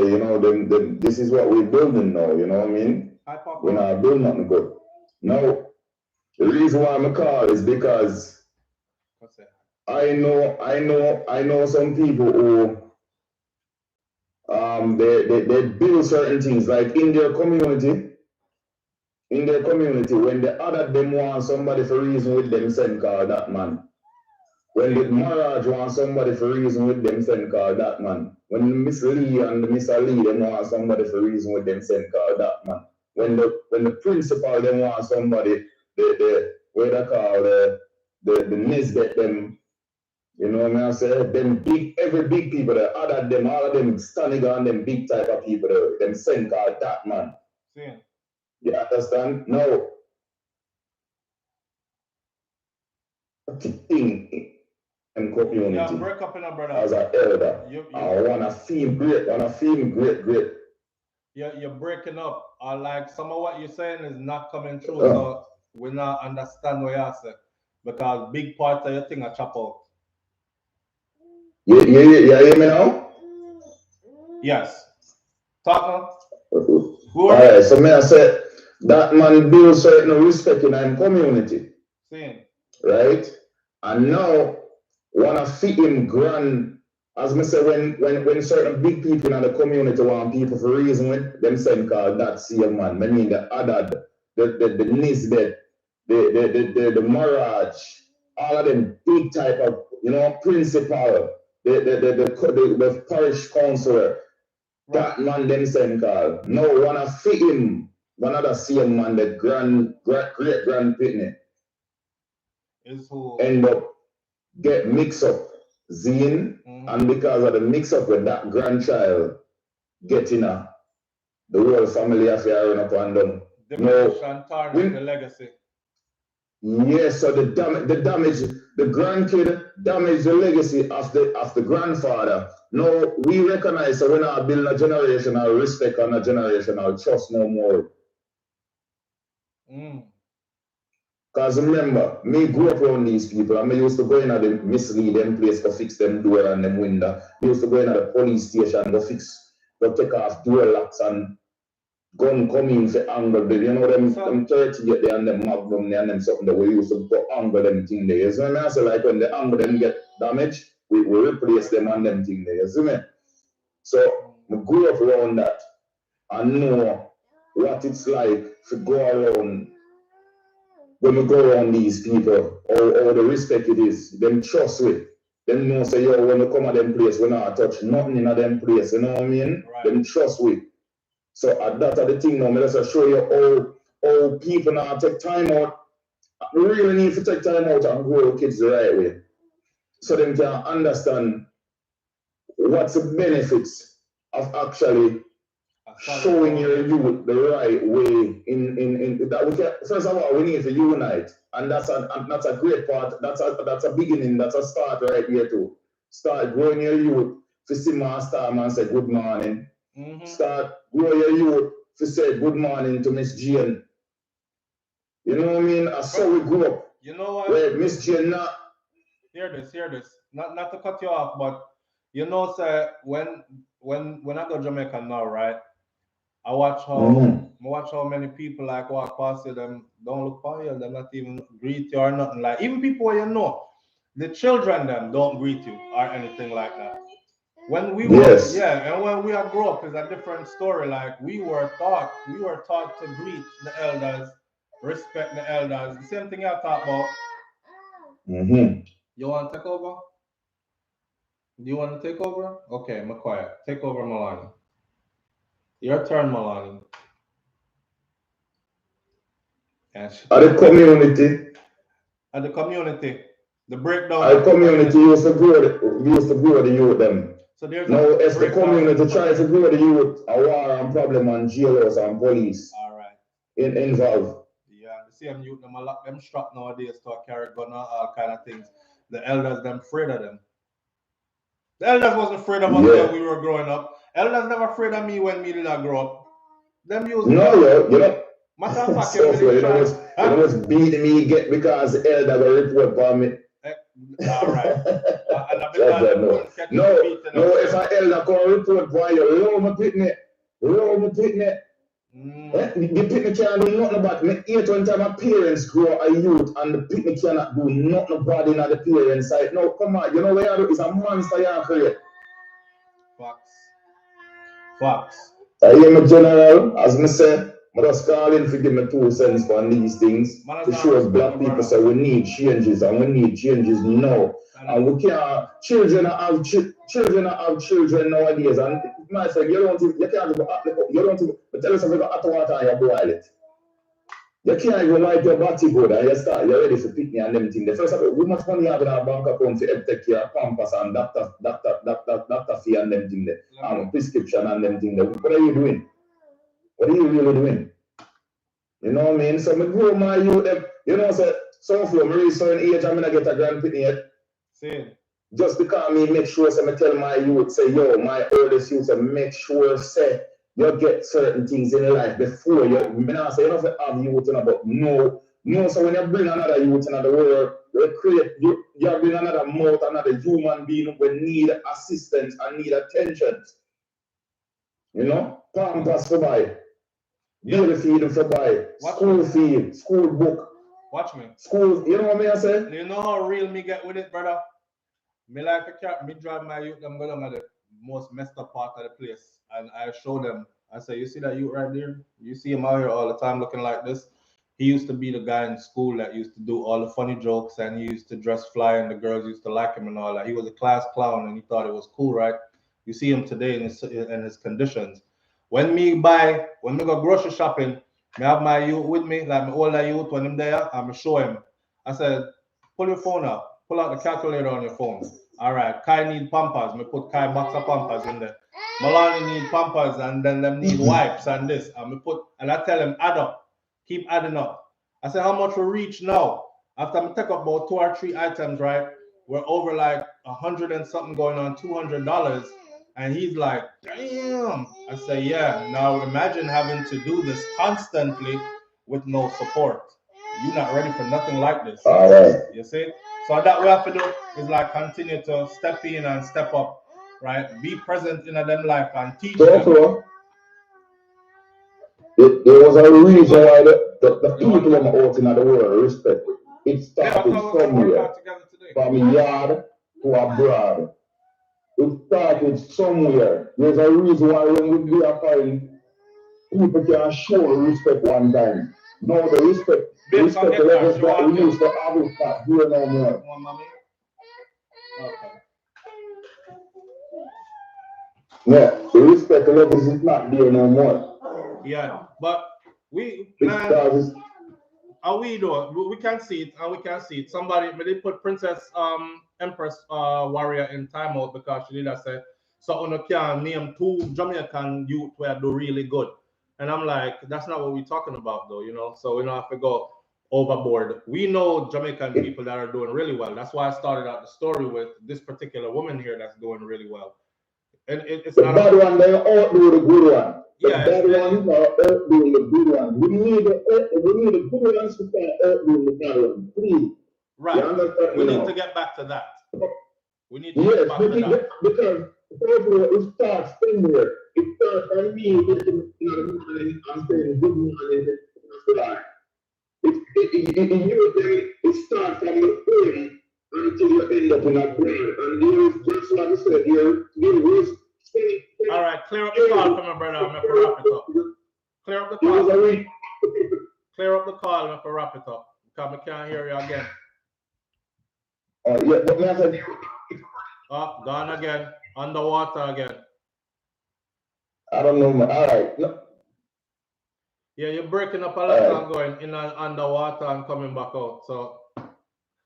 this is what we're building now, you know what I mean? We're not building nothing good. No, the reason why I'm call is because I know some people who they build certain things like in their community, when the other them want somebody for reason with them send call that man. When the marriage want somebody for reason with them send call that man. When Miss Lee and Mr. Lee them want somebody for reason with them send call that man. When the principal them want somebody, the what they call the Nisbet them, you know what I say? Them every big people that all of them standing on them big type of people them send call that man. Yeah. You understand? No. Thing and community. Yeah, break up in a brother. As an elder, I wanna feel great. Great. You're breaking up. Like some of what you're saying is not coming through, so we not understand what you're saying because big part of your thing are chop out. Yeah, hear me now? Yes. Talk now. Alright, so me I said that man build certain respect in our community. Same. Right? And now wanna fit him grand as I say, when certain big people in the community want people for reason with them send called that same man. I mean the Adad, the Nisbet, the Mirage, all of them big type of, you know, principal, the parish councillor, that man them send call. No one of fit him, one other same man, the great grand pitney. Is who End up get MixUp Zine, and because of the mix-up with that grandchild getting the whole family affair run up and down. The legacy. Yes, so the damage, the grandkid damage the legacy of the grandfather. No, we recognize that we're not building a generational respect and a generational trust no more. Because remember, me grew up around these people and I used to go in at the mislead them place to fix them door and them window. I used to go in at the police station to take off door locks and gun come in for angle. You know them 30 get there and them magnum and them something that we used to go angle them thing there. You see me? So like when the angle them get damaged, we replace them and them thing there. You see me? So I grew up around that and know what it's like to go around. When we go around these people, or the respect it is, them trust with, them know say, yo, when we come at them place, we not touch nothing in them place, you know what I mean? Right. Them trust with. So that are the thing now, let's show you how people now take time out. We really need to take time out and grow kids the right way. So them can understand what's the benefits of actually showing your youth the right way in that we can, first of all, we need to unite, and that's a great part. That's a beginning. That's a start right here too. Start growing your youth to see Master and say good morning. Start growing your youth to say good morning to Miss Jane. You know what I mean? That's how we grew up. You know what? Where Miss Jane not. Hear this. Not to cut you off, but you know, sir, when I go to Jamaica now, right? I watch how many people like walk past you, them don't look for you, them not even greet you or nothing like. Even people you know, the children them don't greet you or anything like that. When we were and when we had grow up is a different story. Like we were taught to greet the elders, respect the elders. The same thing I talk about. You want to take over? Do you want to take over? Okay, I'm quiet. Take over, Milani. Your turn, Milani. At the community. At the community. The breakdown. Our community used to grow the youth them. So there's now as the community tries to grow the youth, a war and problem and jailers and police. Alright. Involved. Yeah, the same youth them a lot them strapped nowadays to carry gun and all kind of things. The elders them afraid of them. The elders wasn't afraid of us when we were growing up. Elders never afraid of me when me did not grow up. Them used you know. Matter of fact, you know what's beating me get because the elder will report for me. Alright. No, if an elder come report for you, low me pitney. The pitney can't do nothing about me. 8 one time my parents grow a youth and the pitney cannot do nothing bad in the parents' side. No, come on, you know what you do? It's a monster you create. Facts. I am a general, as I said. I just call in to give me 2 cents on these things to show us black people say we need changes and we need changes now. And we can't, children have children nowadays. And my friend, you can't even, but tell us if you got hot water and you boil it. You can't even wipe your body good and you're ready for picnic and them things. The first of all, we much money have in our bank account to take care of Pampers and doctor fee and them things there. And prescription and them things there. What are you doing? What are you really doing? You know what I mean? So I grow my youth, you know, so for me, so in age, I'm going to get a grand pitney yet. Same. Just because me make sure, so I tell my youth, say, yo, my oldest youth, so make sure, say, you get certain things in life before you, I not say, you don't have youth, but no, so when you bring another youth into the world, you bring another mouth, another human being who need assistance and need attention. You know, Pampers for buy. Daily feed for buy. School feed, school book. Watch me. School, you know what I say? You know how real me get with it, brother? Me like a cat, me drive my youth, them go down at the most messed up part of the place. And I show them, I say, you see that youth right there? You see him out here all the time looking like this? He used to be the guy in school that used to do all the funny jokes and he used to dress fly and the girls used to like him and all that. He was a class clown and he thought it was cool, right? You see him today in his conditions. When me go grocery shopping, me have my youth with me, like my older youth when him there, I'm show him. I said, pull your phone out. Pull out the calculator on your phone. All right, Kai need pampers. Me put Kai box of pampers in there. Malani need pampers and then them need wipes and this. And I tell him add up. Keep adding up. I said, how much we reach now? After I take up about 2 or 3 items, right? We're over like 100 and something going on $200. And he's like, damn. I say, yeah. Now imagine having to do this constantly with no support. You're not ready for nothing like this. All right. You see? So that we have to do is like continue to step in and step up, right? Be present in them life and teach them. So, there was a reason why the people in the out in the world respect. It started somewhere. From yard to abroad. It started somewhere. There's a reason why when we are foreign, people can show respect one time. No, the respect levels that we used to have is not here no more. Okay. Yeah, the respect levels is not there no more. Yeah, but we can see it and we can see it. Somebody they put Princess Empress Warrior in timeout because she did that say so on can name 2 Jamaican youth where do really good. And I'm like, that's not what we're talking about though, you know. So we don't have to go overboard. We know Jamaican people that are doing really well. That's why I started out the story with this particular woman here that's doing really well. And it's the not bad one, they outdo the good one. The yeah, bad ones are outdoing the good one. We need the good ones to start outdoing the bad ones. Please. Right. We need to get back to that. We need to get back to that. Because it starts somewhere. It starts from me looking in the morning and saying good morning. It starts from the home until you end up in a brand. And there is just like I said, there is. All right, clear up the call for my brother. I'm going to wrap it up. Clear up the call. Clear up the call. I'm going to wrap it up because I can't hear you again. Yeah, but man said oh, gone again. Underwater again. I don't know, man. All right. No. Yeah, you're breaking up a lot and going in and underwater and coming back out. So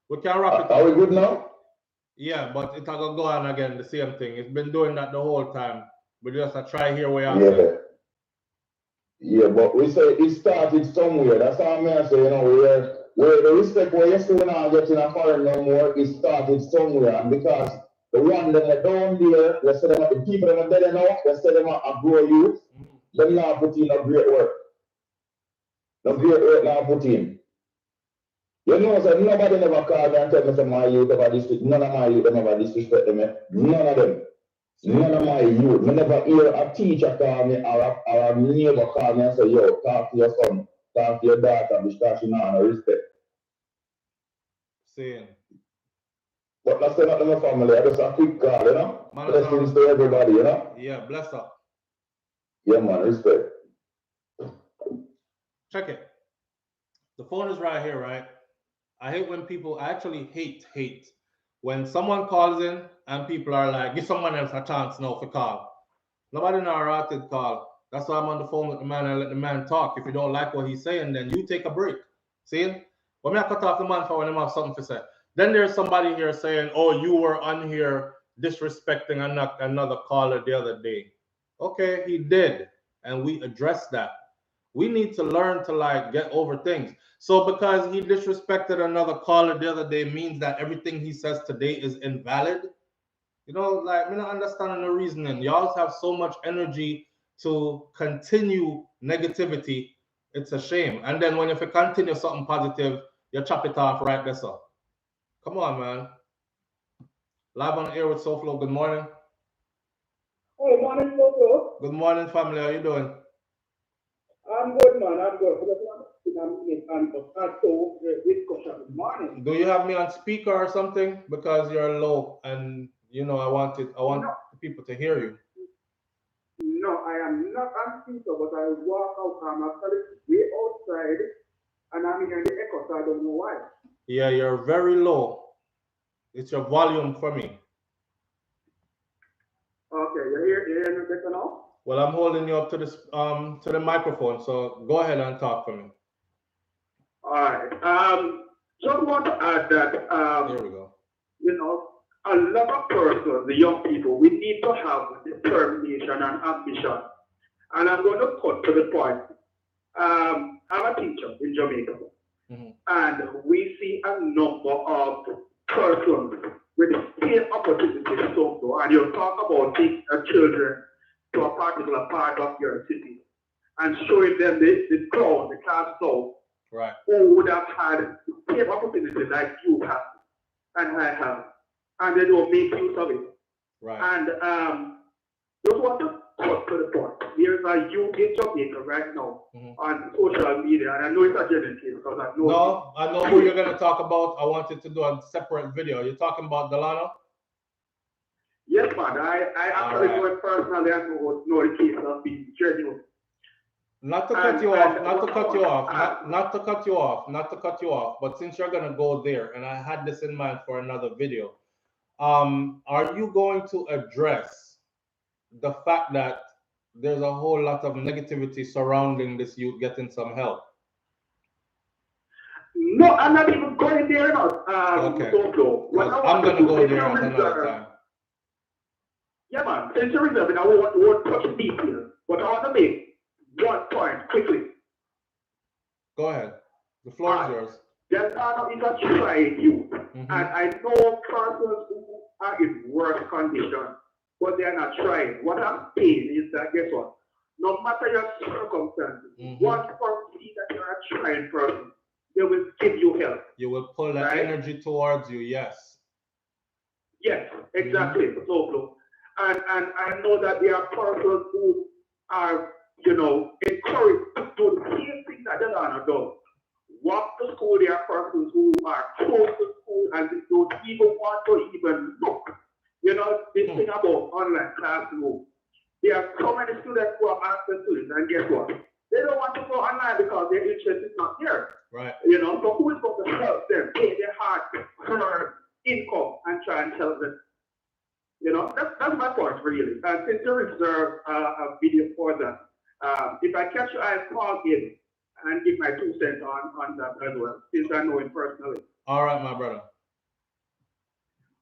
we can wrap it up. Are we good now? Yeah, but it's going to go on again, the same thing. It's been doing that the whole time. We just try here where you say. Yeah, but we say it started somewhere. That's how I'm saying, you know, where the respect where you're still not getting a foreign no more, it started somewhere. And because the one that are down there, they say them the people that are dead enough, they say them are grow youth, them not put in a great work. No great work not put in. You know, so nobody never called me and tell me that my youth ever disrespect. None of my youth ever disrespect them. None of them. None of my youth. I never hear a teacher call me or a neighbor call me and say, yo, talk to your son, talk to your daughter because she not no respect. Same. But that's not my family. I just a quick call, you know? Blessings to everybody, you know? Yeah, bless up. Yeah, man, respect. Check it. The phone is right here, right? I hate when people, I actually hate when someone calls in and people are like, give someone else a chance now for call. Nobody know a to call. That's why I'm on the phone with the man and let the man talk. If you don't like what he's saying, then you take a break. See? When I cut off the man for when I have something to say. Then there's somebody here saying, oh, you were on here disrespecting another caller the other day. Okay, he did. And we addressed that. We need to learn to like get over things. So because he disrespected another caller the other day means that everything he says today is invalid. You know, like me not understanding the reasoning. Y'all have so much energy to continue negativity. It's a shame. And then when if you continue something positive, you chop it off right there. So come on, man. Live on the air with SouFLo. Good morning. Hey, morning, SouFLo. Good morning, family. How you doing? I'm good, man. I'm good. I'm it and also the discussion this morning. Do you have me on speaker or something? Because you're low, and you know I want people to hear you. No, I am not on speaker, but I walk out. I'm actually way outside, and I'm hearing the echo, so I don't know why. Yeah, you're very low. It's your volume for me. Okay, you hear me better now? Well, I'm holding you up to this to the microphone, so go ahead and talk for me. All right. Just want to add that Here we go. you know, a lot of persons, the young people, we need to have determination and ambition. And I'm going to cut to the point. I'm a teacher in Jamaica, and we see a number of persons with the same opportunities. So, and you talk about taking children to a particular part of your city and showing them the crowd, the class crowd, right, who would have had the same opportunity like you have and I have, and they don't make use of it. Right. And just want to cut to the point. There's a youth in Jamaica right now on social media, and I know it's a genuine case because I know. No, I know who you're going to talk about. I wanted to do a separate video. You're talking about Delano? Yes, man. I actually know it personally and know the case of being genuine. Not to cut you off, not to cut you off, not to cut you off, not to cut you off, but since you're gonna go there, and I had this in mind for another video, are you going to address the fact that there's a whole lot of negativity surrounding this youth getting some help? No, I'm not even going there now. Okay. I'm gonna go there at another time. Yeah, man. Since you're reserving, I won't touch details, but I want to make one point quickly. Go ahead. The floor is yours. Delano is a tried youth, and I know persons who are in worse condition, but they are not trying. What I'm saying is that, guess what? No matter your circumstances, once you see that you're a trying person, they will give you help. You will pull that energy towards you, yes. Yes, exactly. So, and I know that there are persons who are, encouraged to do the same thing that Delano does. Walk to school, there are persons who are close to school and they don't even want to even look. This thing about online classroom. There are so many students who have access to it, and guess what? They don't want to go online because their interest is not there. Right. So who is going to help them pay their hard-earned income and try and help them? That's my point, really. And since you reserve a video for that, if I catch you, I'll call in and give my 2 cents on that as well, since I know him personally. All right, my brother.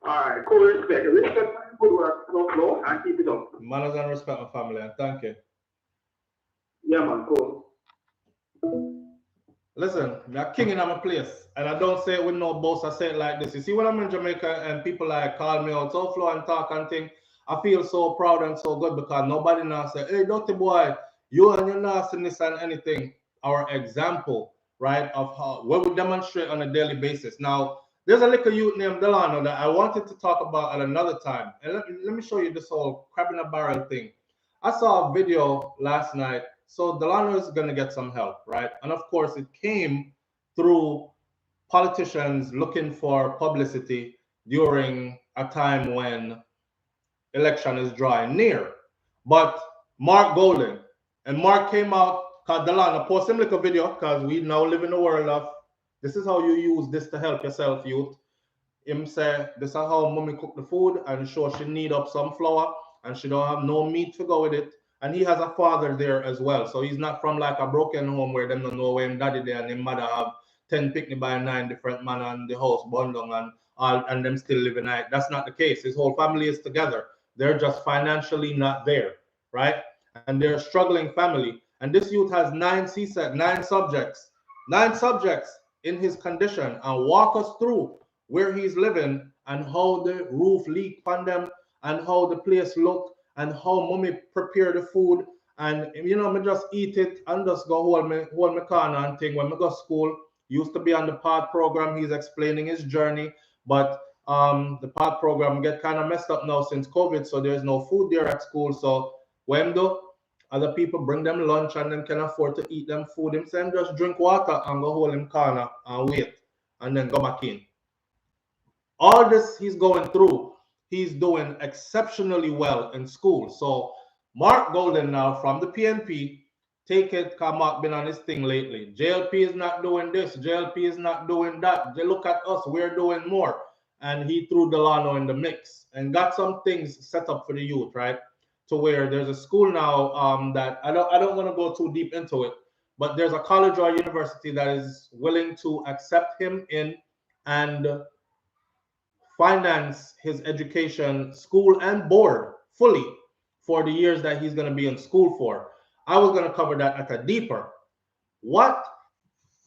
All right, cool. Respect for good work, SouFLo, and keep it up. Manners and respect, my family, and thank you. Yeah, man, cool. Listen, I'm king in my place, and I don't say it with no boast. I say it like this. You see, when I'm in Jamaica and people like call me out SouFLo and talk and thing, I feel so proud and so good because nobody now say, "Hey, dirty boy, you and your nastiness and anything." Our example, right, of how what we demonstrate on a daily basis. Now, there's a little youth named Delano that I wanted to talk about at another time, and let me show you this whole crab in a barrel thing. I saw a video last night. So Delano is going to get some help, right? And of course, it came through politicians looking for publicity during a time when election is drawing near. But Mark Golden, and Mark came out, because Delano post him like a video, because we now live in a world of, this is how you use this to help yourself, youth. Him say, this is how mommy cook the food, and show she need up some flour, and she don't have no meat to go with it. And he has a father there as well. So he's not from like a broken home where them don't know where him daddy there and him mother have 10 picnic by 9 different man and the house bundle and them still living out. That's not the case. His whole family is together. They're just financially not there, right? And they're a struggling family. And this youth has 9 subjects in his condition, and walk us through where he's living and how the roof leak on them and how the place look and how mommy prepare the food. And me just eat it and just go hold me corner and thing. When I go to school, used to be on the pod program. He's explaining his journey, but the pod program get kind of messed up now since COVID, so there's no food there at school. So when do Other people bring them lunch and them can afford to eat them food. Him say just drink water and go hold him corner and wait and then go back in. All this he's going through, he's doing exceptionally well in school. So Mark Golden now from the PNP, take it, because Mark been on this thing lately. JLP is not doing this, JLP is not doing that. They look at us, we're doing more. And he threw Delano in the mix and got some things set up for the youth, right? To where there's a school now that I don't want to go too deep into it, but there's a college or university that is willing to accept him in and finance his education, school and board fully for the years that he's going to be in school for. I was going to cover that at a deeper. What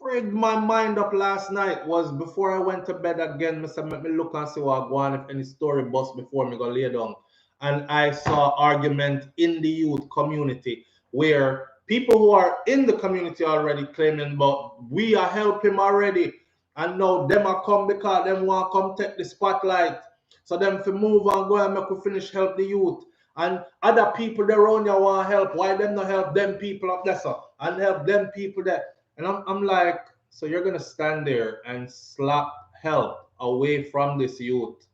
frigged my mind up last night was before I went to bed again, Mr. Let me look and see what I go on, if any story bust before me go lay down. And I saw argument in the youth community where people who are in the community already claiming, but we are helping already. And now them are come because them want to come take the spotlight. So them to move and go and make we finish help the youth. And other people there around you want to help. Why them not help them people up there, sir? And help them people there. And I'm like, so you're going to stand there and slap help away from this youth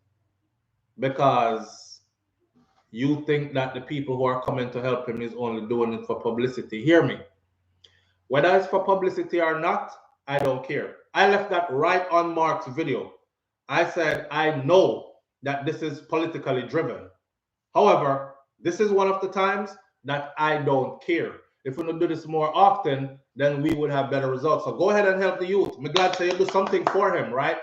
because you think that the people who are coming to help him is only doing it for publicity. Hear me. Whether it's for publicity or not, I don't care. I left that right on Mark's video. I said, I know that this is politically driven. However, this is one of the times that I don't care. If we don't do this more often, then we would have better results. So go ahead and help the youth. I'm glad to say you do something for him, right?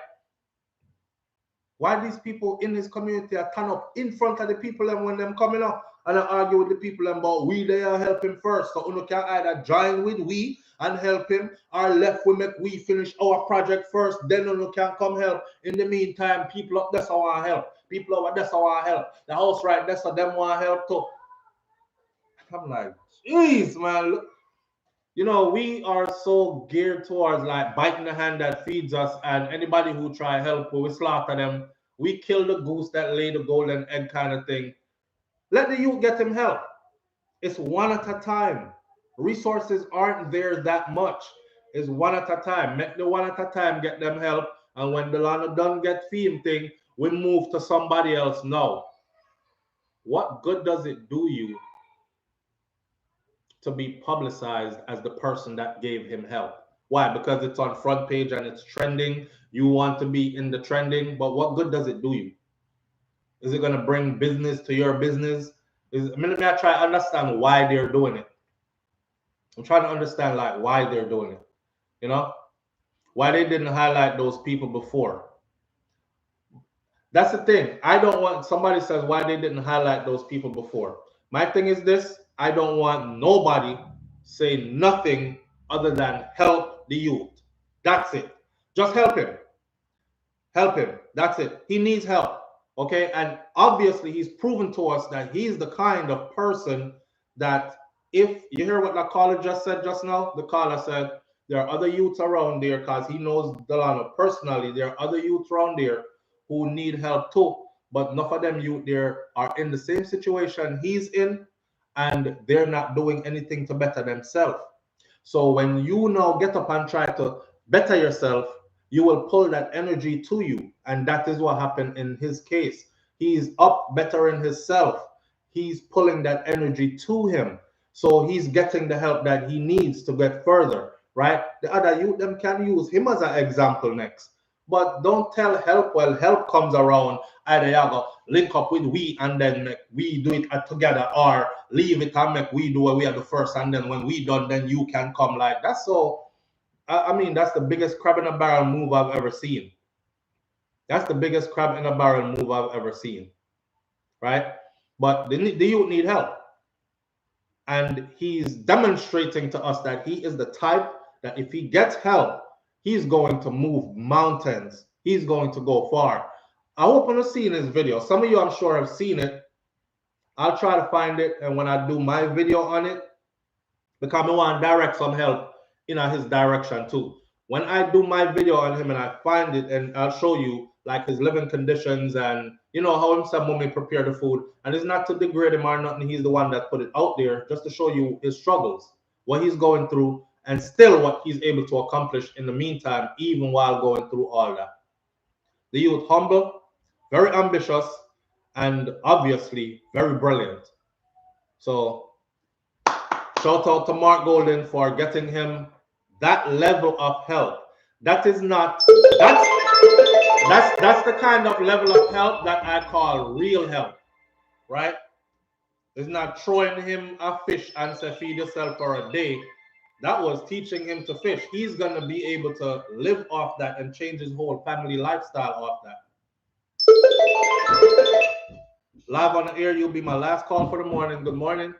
Why these people in his community are turn up in front of the people and when them coming up and I argue with the people about we they are helping first. So you can either join with we and help him or left we make we finish our project first, then you can come help. In the meantime, people up there so want to help. People over there so want to help. The house right there so them want to help too. I'm like, jeez, man. Look. You know, we are so geared towards like biting the hand that feeds us, and anybody who try help, we slaughter them. We kill the goose that laid the golden egg kind of thing. Let the youth get him help. It's one at a time. Resources aren't there that much. It's one at a time. Make the one at a time get them help, and when the land done get theme thing, we move to somebody else now. What good does it do you to be publicized as the person that gave him help? Why? Because it's on front page and it's trending. You want to be in the trending, but what good does it do you? Is it going to bring business to your business? Let me try to understand why they're doing it. I'm trying to understand like why they're doing it. You know, why they didn't highlight those people before. That's the thing. I don't want somebody says why they didn't highlight those people before. My thing is this. I don't want nobody say nothing other than help the youth. That's it. Just help him. Help him. That's it. He needs help. Okay. And obviously he's proven to us that he's the kind of person that if you hear what the caller just said just now, the caller said there are other youths around there because he knows Delano personally. There are other youths around there who need help too. But enough of them youth there are in the same situation he's in, and they're not doing anything to better themselves. So when you now get up and try to better yourself, you will pull that energy to you. And that is what happened in his case. He's up bettering himself. He's pulling that energy to him. So he's getting the help that he needs to get further, right? The other youth, them can use him as an example next. But don't tell help, well, help comes around, either you go link up with we and then make we do it together, or leave it and make we do what we are the first, and then when we done, then you can come. Like that's so, I mean, that's the biggest crab in a barrel move I've ever seen. That's the biggest crab in a barrel move I've ever seen, right? But the youth need help. And he's demonstrating to us that he is the type that if he gets help, he's going to move mountains. He's going to go far. I hope you've seen this video. Some of you, I'm sure, have seen it. I'll try to find it. And when I do my video on it, because I want to direct some help in his direction too. When I do my video on him and I find it and I'll show you like his living conditions and you know how him some mommy prepare the food, and it's not to degrade him or nothing. He's the one that put it out there just to show you his struggles, what he's going through, and still what he's able to accomplish in the meantime, even while going through all that. The youth humble, very ambitious, and obviously very brilliant. So shout out to Mark Golden for getting him that level of help. That is not that's the kind of level of help that I call real help, right? It's not throwing him a fish and say feed yourself for a day. That was teaching him to fish. He's gonna be able to live off that and change his whole family lifestyle off that. Live on the air, you'll be my last call for the morning. Good morning.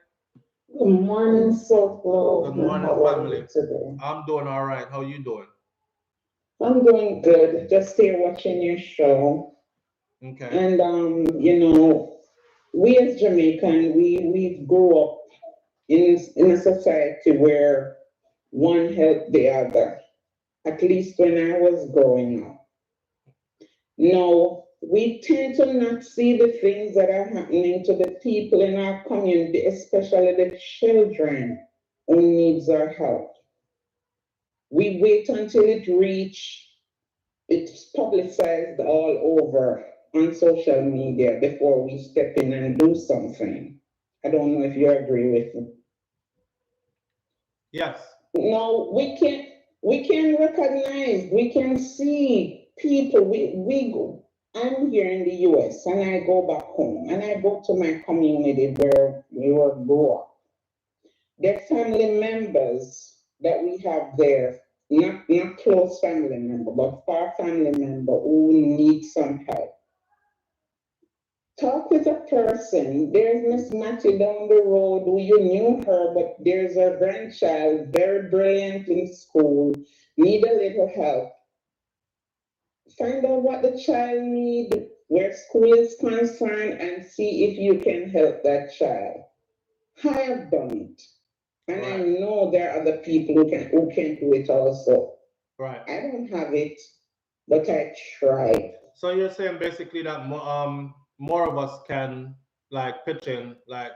Good morning, SouFLo. Good morning, family. I'm doing all right. How you doing? I'm doing good. Just here watching your show. Okay. And you know, we as Jamaican, we grew up in a society where one helped the other. At least when I was growing up. Now we tend to not see the things that are happening to the people in our community, especially the children who needs our help. We wait until it's publicized all over on social media before we step in and do something. I don't know if you agree with me. Yes. No, we can recognize, we can see people. We go. I'm here in the US and I go back home and I go to my community where we were grew up. They're family members that we have there, not close family member, but far family member who need some help. Talk with a person. There's Miss Mattie down the road who you knew her, but there's a grandchild, very brilliant in school, need a little help. Find out what the child needs, where school is concerned, and see if you can help that child. I have done it. And Right. I know there are other people who can do it also. Right. I don't have it, but I tried. So you're saying basically that more of us can like pitch in, like,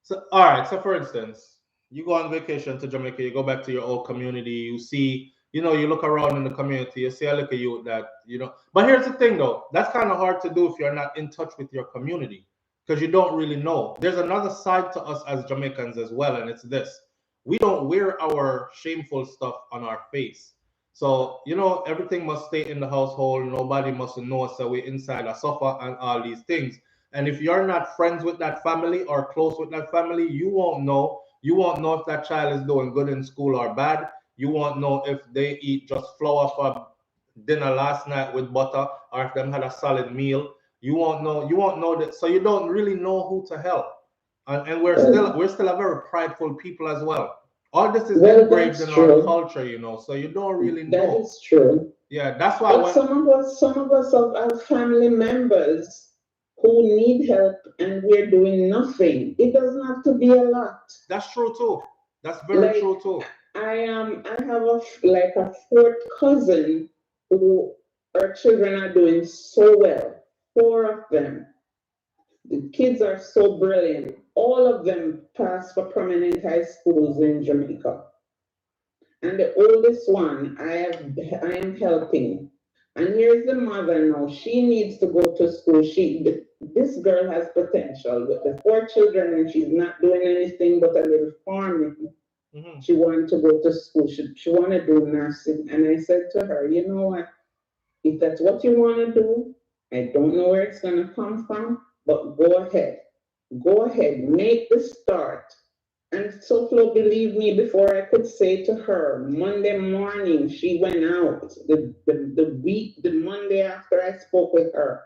so all right. So for instance, you go on vacation to Jamaica, you go back to your old community, you see, you know, you look around in the community, you see a little youth that, you know. But here's the thing though, that's kind of hard to do if you're not in touch with your community because you don't really know. There's another side to us as Jamaicans as well, and it's this: we don't wear our shameful stuff on our face. So, you know, everything must stay in the household. Nobody must know. So we're inside a sofa and all these things. And if you're not friends with that family or close with that family, you won't know. You won't know if that child is doing good in school or bad. You won't know if they eat just flour for dinner last night with butter or if them had a solid meal. You won't know. You won't know that. So you don't really know who to help. And we're still a very prideful people as well. All this is engraved in our culture, you know, so you don't really know. That is true. Yeah, that's why. But some of us have family members who need help and we're doing nothing. It doesn't have to be a lot. That's true too. That's very true too. I have a fourth cousin who her children are doing so well. 4 of them. The kids are so brilliant. All of them passed for prominent high schools in Jamaica. And the oldest one, I am helping. And here's the mother now. She needs to go to school. This girl has potential with the 4 children, and she's not doing anything but a little farming. Mm-hmm. She wanted to go to school. She wanted to do nursing. And I said to her, you know what? If that's what you want to do, I don't know where it's going to come from, but go ahead. Go ahead. Make the start. And SouFLo, believe me, before I could say to her, Monday morning, she went out. The Monday after I spoke with her,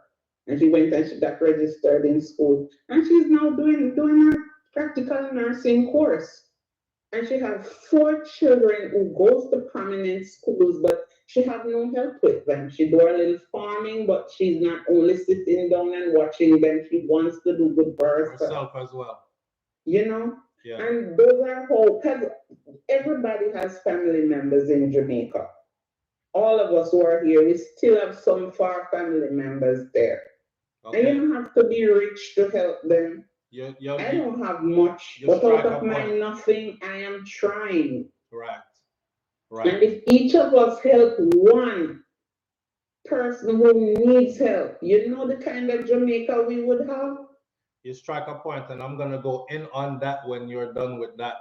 and she went and she got registered in school. And she's now doing her practical nursing course. And she has 4 children who goes to prominent schools, but she have no help with them. She do a little farming, but she's not only sitting down and watching them. She wants to do good for herself as well. You know? Yeah. And those are whole, because everybody has family members in Jamaica. all of us who are here, we still have some far family members there. Okay. And you don't have to be rich to help them. I don't have much, but out of my nothing, I am trying. Right. And if each of us help one person who needs help, you know the kind of Jamaica we would have? You strike a point, and I'm going to go in on that when you're done with that.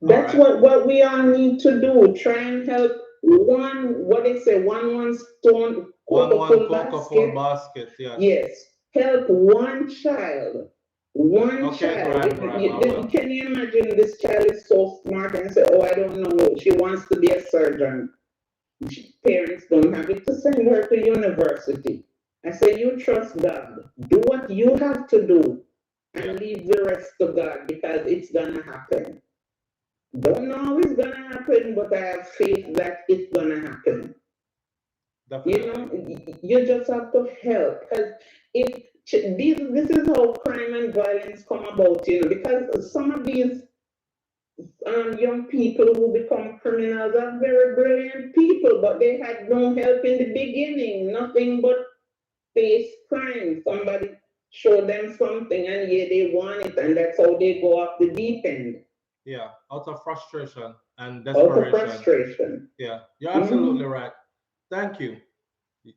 That's right. what we all need to do. Try and help what they say, one stone, full basket. Yes. Help one child. One child. Right, can you imagine this child is so smart and say, oh, I don't know, she wants to be a surgeon. Parents don't have it to send her to university. I say, you trust God. Do what you have to do and leave the rest to God, because it's going to happen. Don't know how it's going to happen, but I have faith that it's going to happen. Definitely. You know, you just have to help, because this is how crime and violence come about, you know, because some of these young people who become criminals are very brilliant people, but they had no help in the beginning, nothing but face crime. Somebody showed them something and they want it, and that's how they go off the deep end. Yeah, out of frustration and desperation. Out of frustration. Yeah, you're absolutely right. Thank you.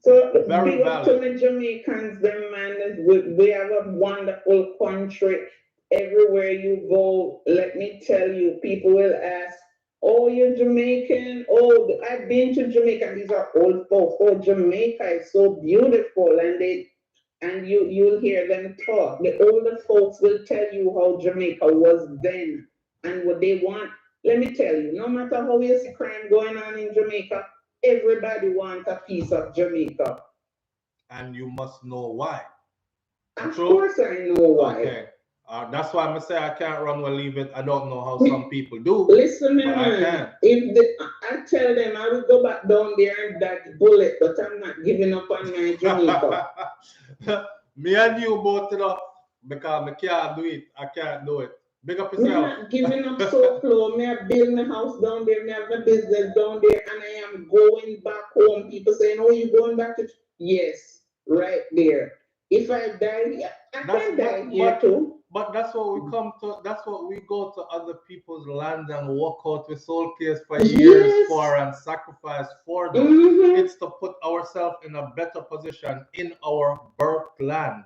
So big up to the Jamaicans, them man. We have a wonderful country. Everywhere you go, let me tell you, people will ask, oh, you're Jamaican? Oh, I've been to Jamaica. These are old folks. Oh, Jamaica is so beautiful. And you'll hear them talk. The older folks will tell you how Jamaica was then and what they want. Let me tell you, no matter how you see crime going on in Jamaica, everybody wants a piece of Jamaica. And you must know why. Of course I know why. Okay. That's why I'm going to say I can't run or leave it. I don't know how some people do. Listen, man. I tell them I will go back down there and dodge bullet, but I'm not giving up on my Jamaica. Me and you both, you know, because I can't do it. I can't do it. Big up yourself. I'm not giving up SouFLo. Me I build my house down there. Me have my business down there, and I am going back home. People saying, "Oh, you going back to?" Yes, right there. If I die, I can die here too. But that's what we come to. That's what we go to other people's land and walk out with soul cares for years for and sacrifice for them. Mm-hmm. It's to put ourselves in a better position in our birth land.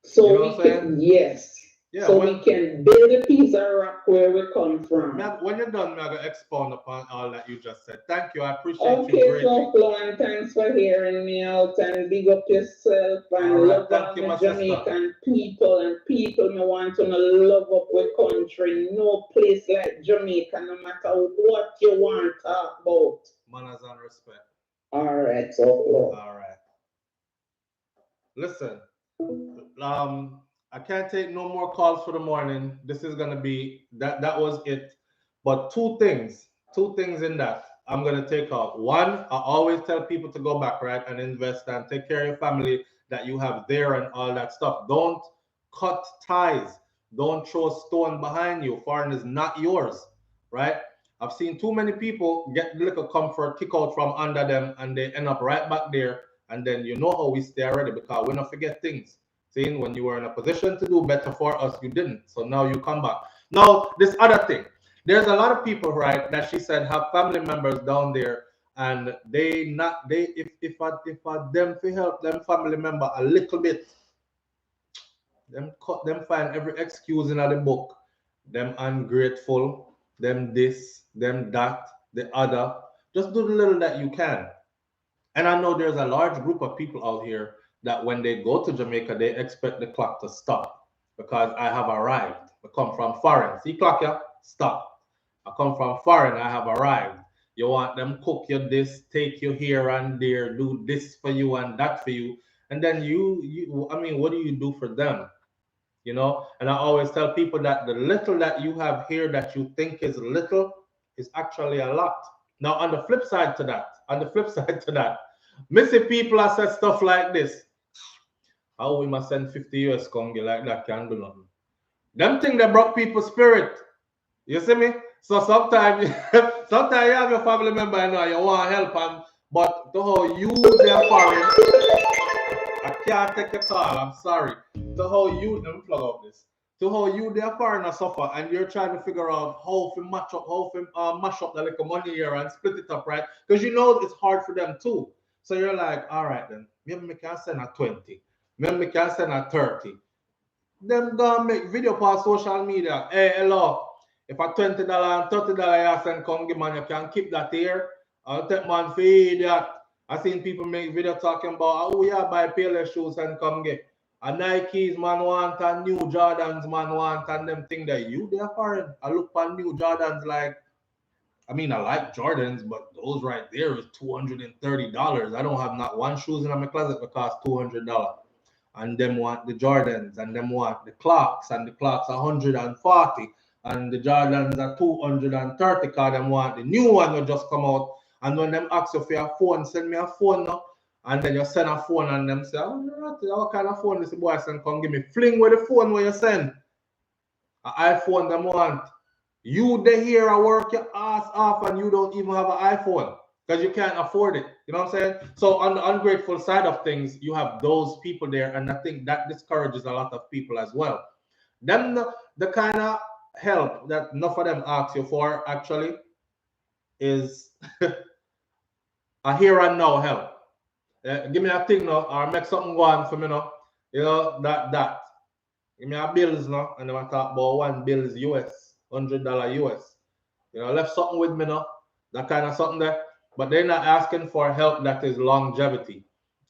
So you know we can, yes. Yeah, so we can build a piece of rock where we come from. When you're done, I'm going to expound upon all that you just said. Thank you. I appreciate you greatly. Okay, SouFLo, and thanks for hearing me out, and big up yourself and love all the Jamaican people, and people me want to love up with country. No place like Jamaica, no matter what you want to talk about. Manners and respect. All right, SouFLo. All right. Listen, I can't take no more calls for the morning. This is gonna be that was it. But two things in that I'm gonna take out. One, I always tell people to go back, right, and invest and take care of your family that you have there and all that stuff. Don't cut ties. Don't throw a stone behind you. Foreign is not yours, right? I've seen too many people get the little comfort kick out from under them, and they end up right back there. And then you know how we stay already, because we don't forget things. Seeing when you were in a position to do better for us, you didn't. So now you come back. Now, this other thing. There's a lot of people, right, that she said have family members down there, and if I them to help them family member a little bit, them find every excuse in the book. Them ungrateful, them this, them that, the other. Just do the little that you can. And I know there's a large group of people out here that when they go to Jamaica, they expect the clock to stop because I have arrived. I come from foreign. See clock, yeah? Stop. I come from foreign. I have arrived. You want them cook you this, take you here and there, do this for you and that for you. And then I mean, what do you do for them? You know? And I always tell people that the little that you have here that you think is little is actually a lot. Now, on the flip side to that, missy people have said stuff like this. How we must send 50 US Congo like that can't do nothing. Them things that broke people's spirit. You see me? So sometimes you have your family member, you know, you want help, But the whole you there foreign, I can't take your call, I'm sorry. The whole you, let me plug up this. The whole you there foreign suffer and you're trying to figure out how to mash up the little money here and split it up, right? Because you know it's hard for them too. So you're like, all right then, maybe we can send a 20, maybe we can send a 30. Them gonna make video on social media. Hey, hello. If a $20 and $30 you send come give man, you can keep that here. I'll take man feed that. I seen people make video talking about oh yeah, buy Payless shoes and come get. A Nikes man want and new Jordans man want and them thing that you there foreign. I look for new Jordans like I mean I like Jordans, but those right there is $230. I don't have not one shoes in my closet that cost $200. And them want the Jordans, and them want the clocks, and the clocks 140, and the Jordans are 230 because them want the new one that just come out. And when them ask you for your phone, send me a phone now. And then you send a phone and them say, oh, what kind of phone this boy send? Come give me. Fling with the phone where you send. An iPhone them want. You the here I work your ass off and you don't even have an iPhone because you can't afford it. You know what I'm saying? So on the ungrateful side of things, you have those people there, and I think that discourages a lot of people as well. Then the kind of help that enough of them ask you for actually is a here and now help. Give me a thing now, or make something go on for me now. You know, that. Give me a bills now, and then I talk about one bill is US, $100 US. You know, left something with me now, that kind of something there. But they're not asking for help that is longevity.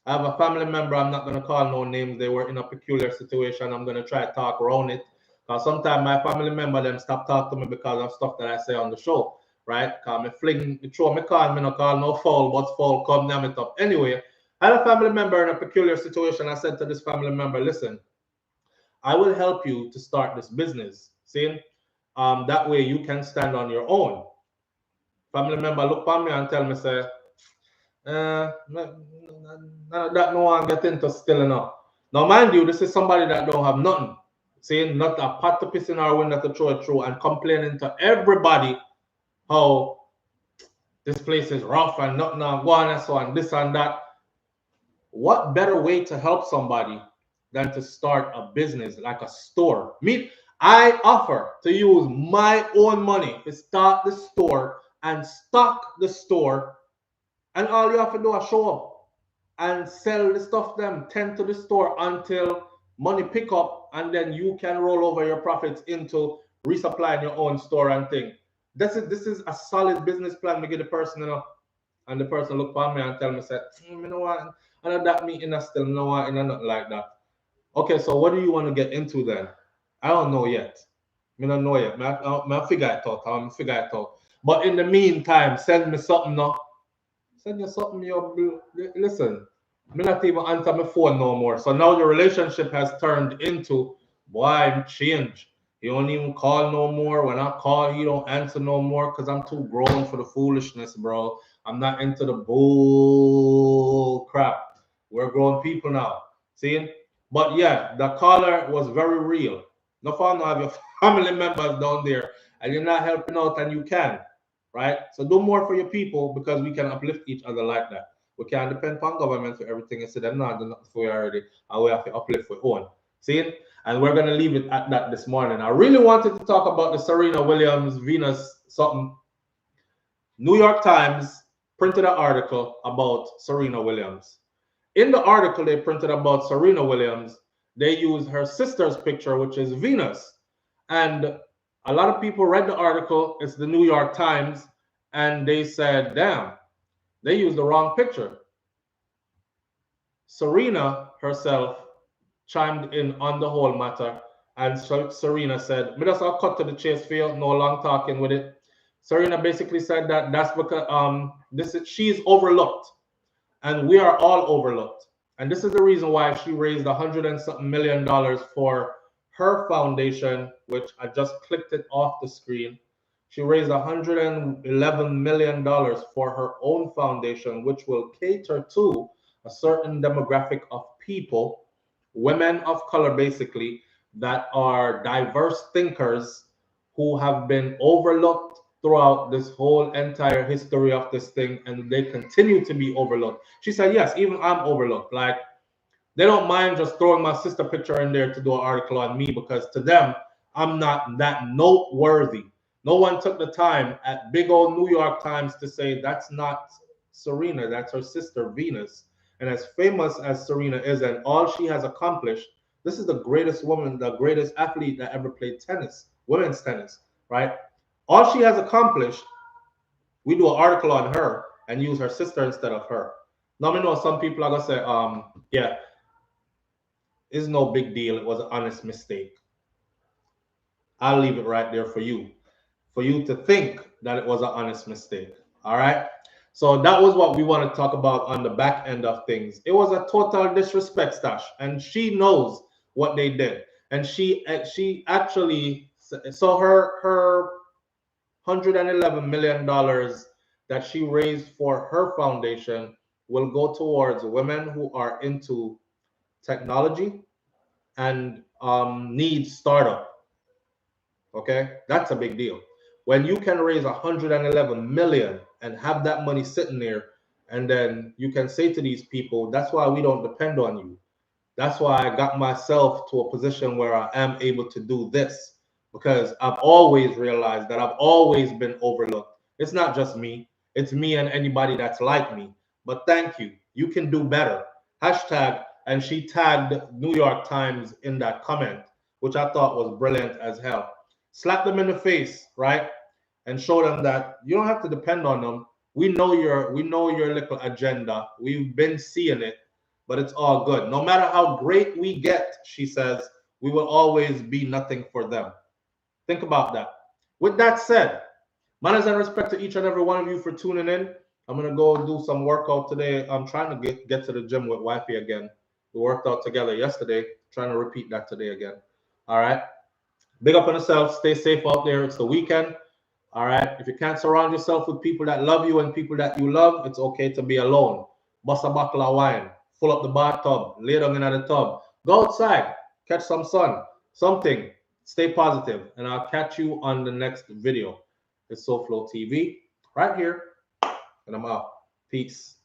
I have a family member, I'm not going to call no names. They were in a peculiar situation. I'm going to try to talk around it. Because sometimes my family member, them stop talking to me because of stuff that I say on the show, right? Because me fling, throw me call, me no call no foul, but foul come damn it up. Anyway, I had a family member in a peculiar situation. I said to this family member, listen, I will help you to start this business. See? That way you can stand on your own. Family member look at me and tell me, say, that no one get into still enough. Now, mind you, this is somebody that don't have nothing. Saying not a pot to piss in our window to throw it through and complaining to everybody how this place is rough and nothing and go on and so on, this and that. What better way to help somebody than to start a business like a store? I offer to use my own money to start the store and stock the store, and all you have to do is show up and sell the stuff them, tend to the store until money pick up, and then you can roll over your profits into resupplying your own store and thing. This is a solid business plan to get the person, you know, and the person look at me and tell me, say, you know what, and that meeting I still know what, and nothing like that. Okay, so what do you want to get into then? I don't know yet. I don't know yet. I figure it out. I'm figure it out. But in the meantime, send me something now. Send you something. Listen, I'm not even answer my phone no more. So now the relationship has turned into, boy, I'm changed. He don't even call no more. When I call, he don't answer no more because I'm too grown for the foolishness, bro. I'm not into the bull crap. We're grown people now. See? But yeah, the caller was very real. No fun to have your family members down there and you're not helping out, and you can, right? So do more for your people because we can uplift each other like that. We can't depend on government for everything and say them not doing nothing for you already, and we have to uplift for own. See? And we're gonna leave it at that this morning. I really wanted to talk about the Serena Williams Venus something. New York Times printed an article about Serena Williams. In the article they printed about Serena Williams, they used her sister's picture, which is Venus. And a lot of people read the article, it's the New York Times, and they said, damn, they used the wrong picture. Serena herself chimed in on the whole matter, and Serena said, I'll cut to the chase for you, no long talking with it. Serena basically said that that's because she's overlooked, and we are all overlooked. And this is the reason why she raised $100 and something million for her foundation, which I just clicked it off the screen. She raised $111 million for her own foundation, which will cater to a certain demographic of people, women of color basically, that are diverse thinkers who have been overlooked throughout this whole entire history of this thing, and they continue to be overlooked. She said, yes, even I'm overlooked. Like, they don't mind just throwing my sister picture in there to do an article on me, because to them, I'm not that noteworthy. No one took the time at big old New York Times to say that's not Serena, that's her sister Venus. And as famous as Serena is and all she has accomplished, this is the greatest woman, the greatest athlete that ever played tennis, women's tennis, right? All she has accomplished, we do an article on her and use her sister instead of her. Now, I know some people are going to say, yeah, it's no big deal. It was an honest mistake. I'll leave it right there for you to think that it was an honest mistake. All right. So that was what we want to talk about on the back end of things. It was a total disrespect, Stash, and she knows what they did. And she actually, so her $111 million that she raised for her foundation will go towards women who are into technology and need startup. Okay, that's a big deal. When you can raise 111 million and have that money sitting there, and then you can say to these people, that's why we don't depend on you. That's why I got myself to a position where I am able to do this, because I've always realized that I've always been overlooked. It's not just me, it's me and anybody that's like me. But thank you. You can do better. Hashtag, and she tagged New York Times in that comment, which I thought was brilliant as hell. Slap them in the face, right? And show them that you don't have to depend on them. We know your little agenda. We've been seeing it, but it's all good. No matter how great we get, she says, we will always be nothing for them. Think about that. With that said, manners and respect to each and every one of you for tuning in. I'm gonna go do some workout today. I'm trying to get to the gym with wifey again. We worked out together yesterday. Trying to repeat that today again. All right. Big up on yourself. Stay safe out there. It's the weekend. All right. If you can't surround yourself with people that love you and people that you love, it's okay to be alone. Bust a bottle of wine. Full up the bathtub. Lay down in the tub. Go outside. Catch some sun. Something. Stay positive. And I'll catch you on the next video. It's SouFLoTV right here. And I'm out. Peace.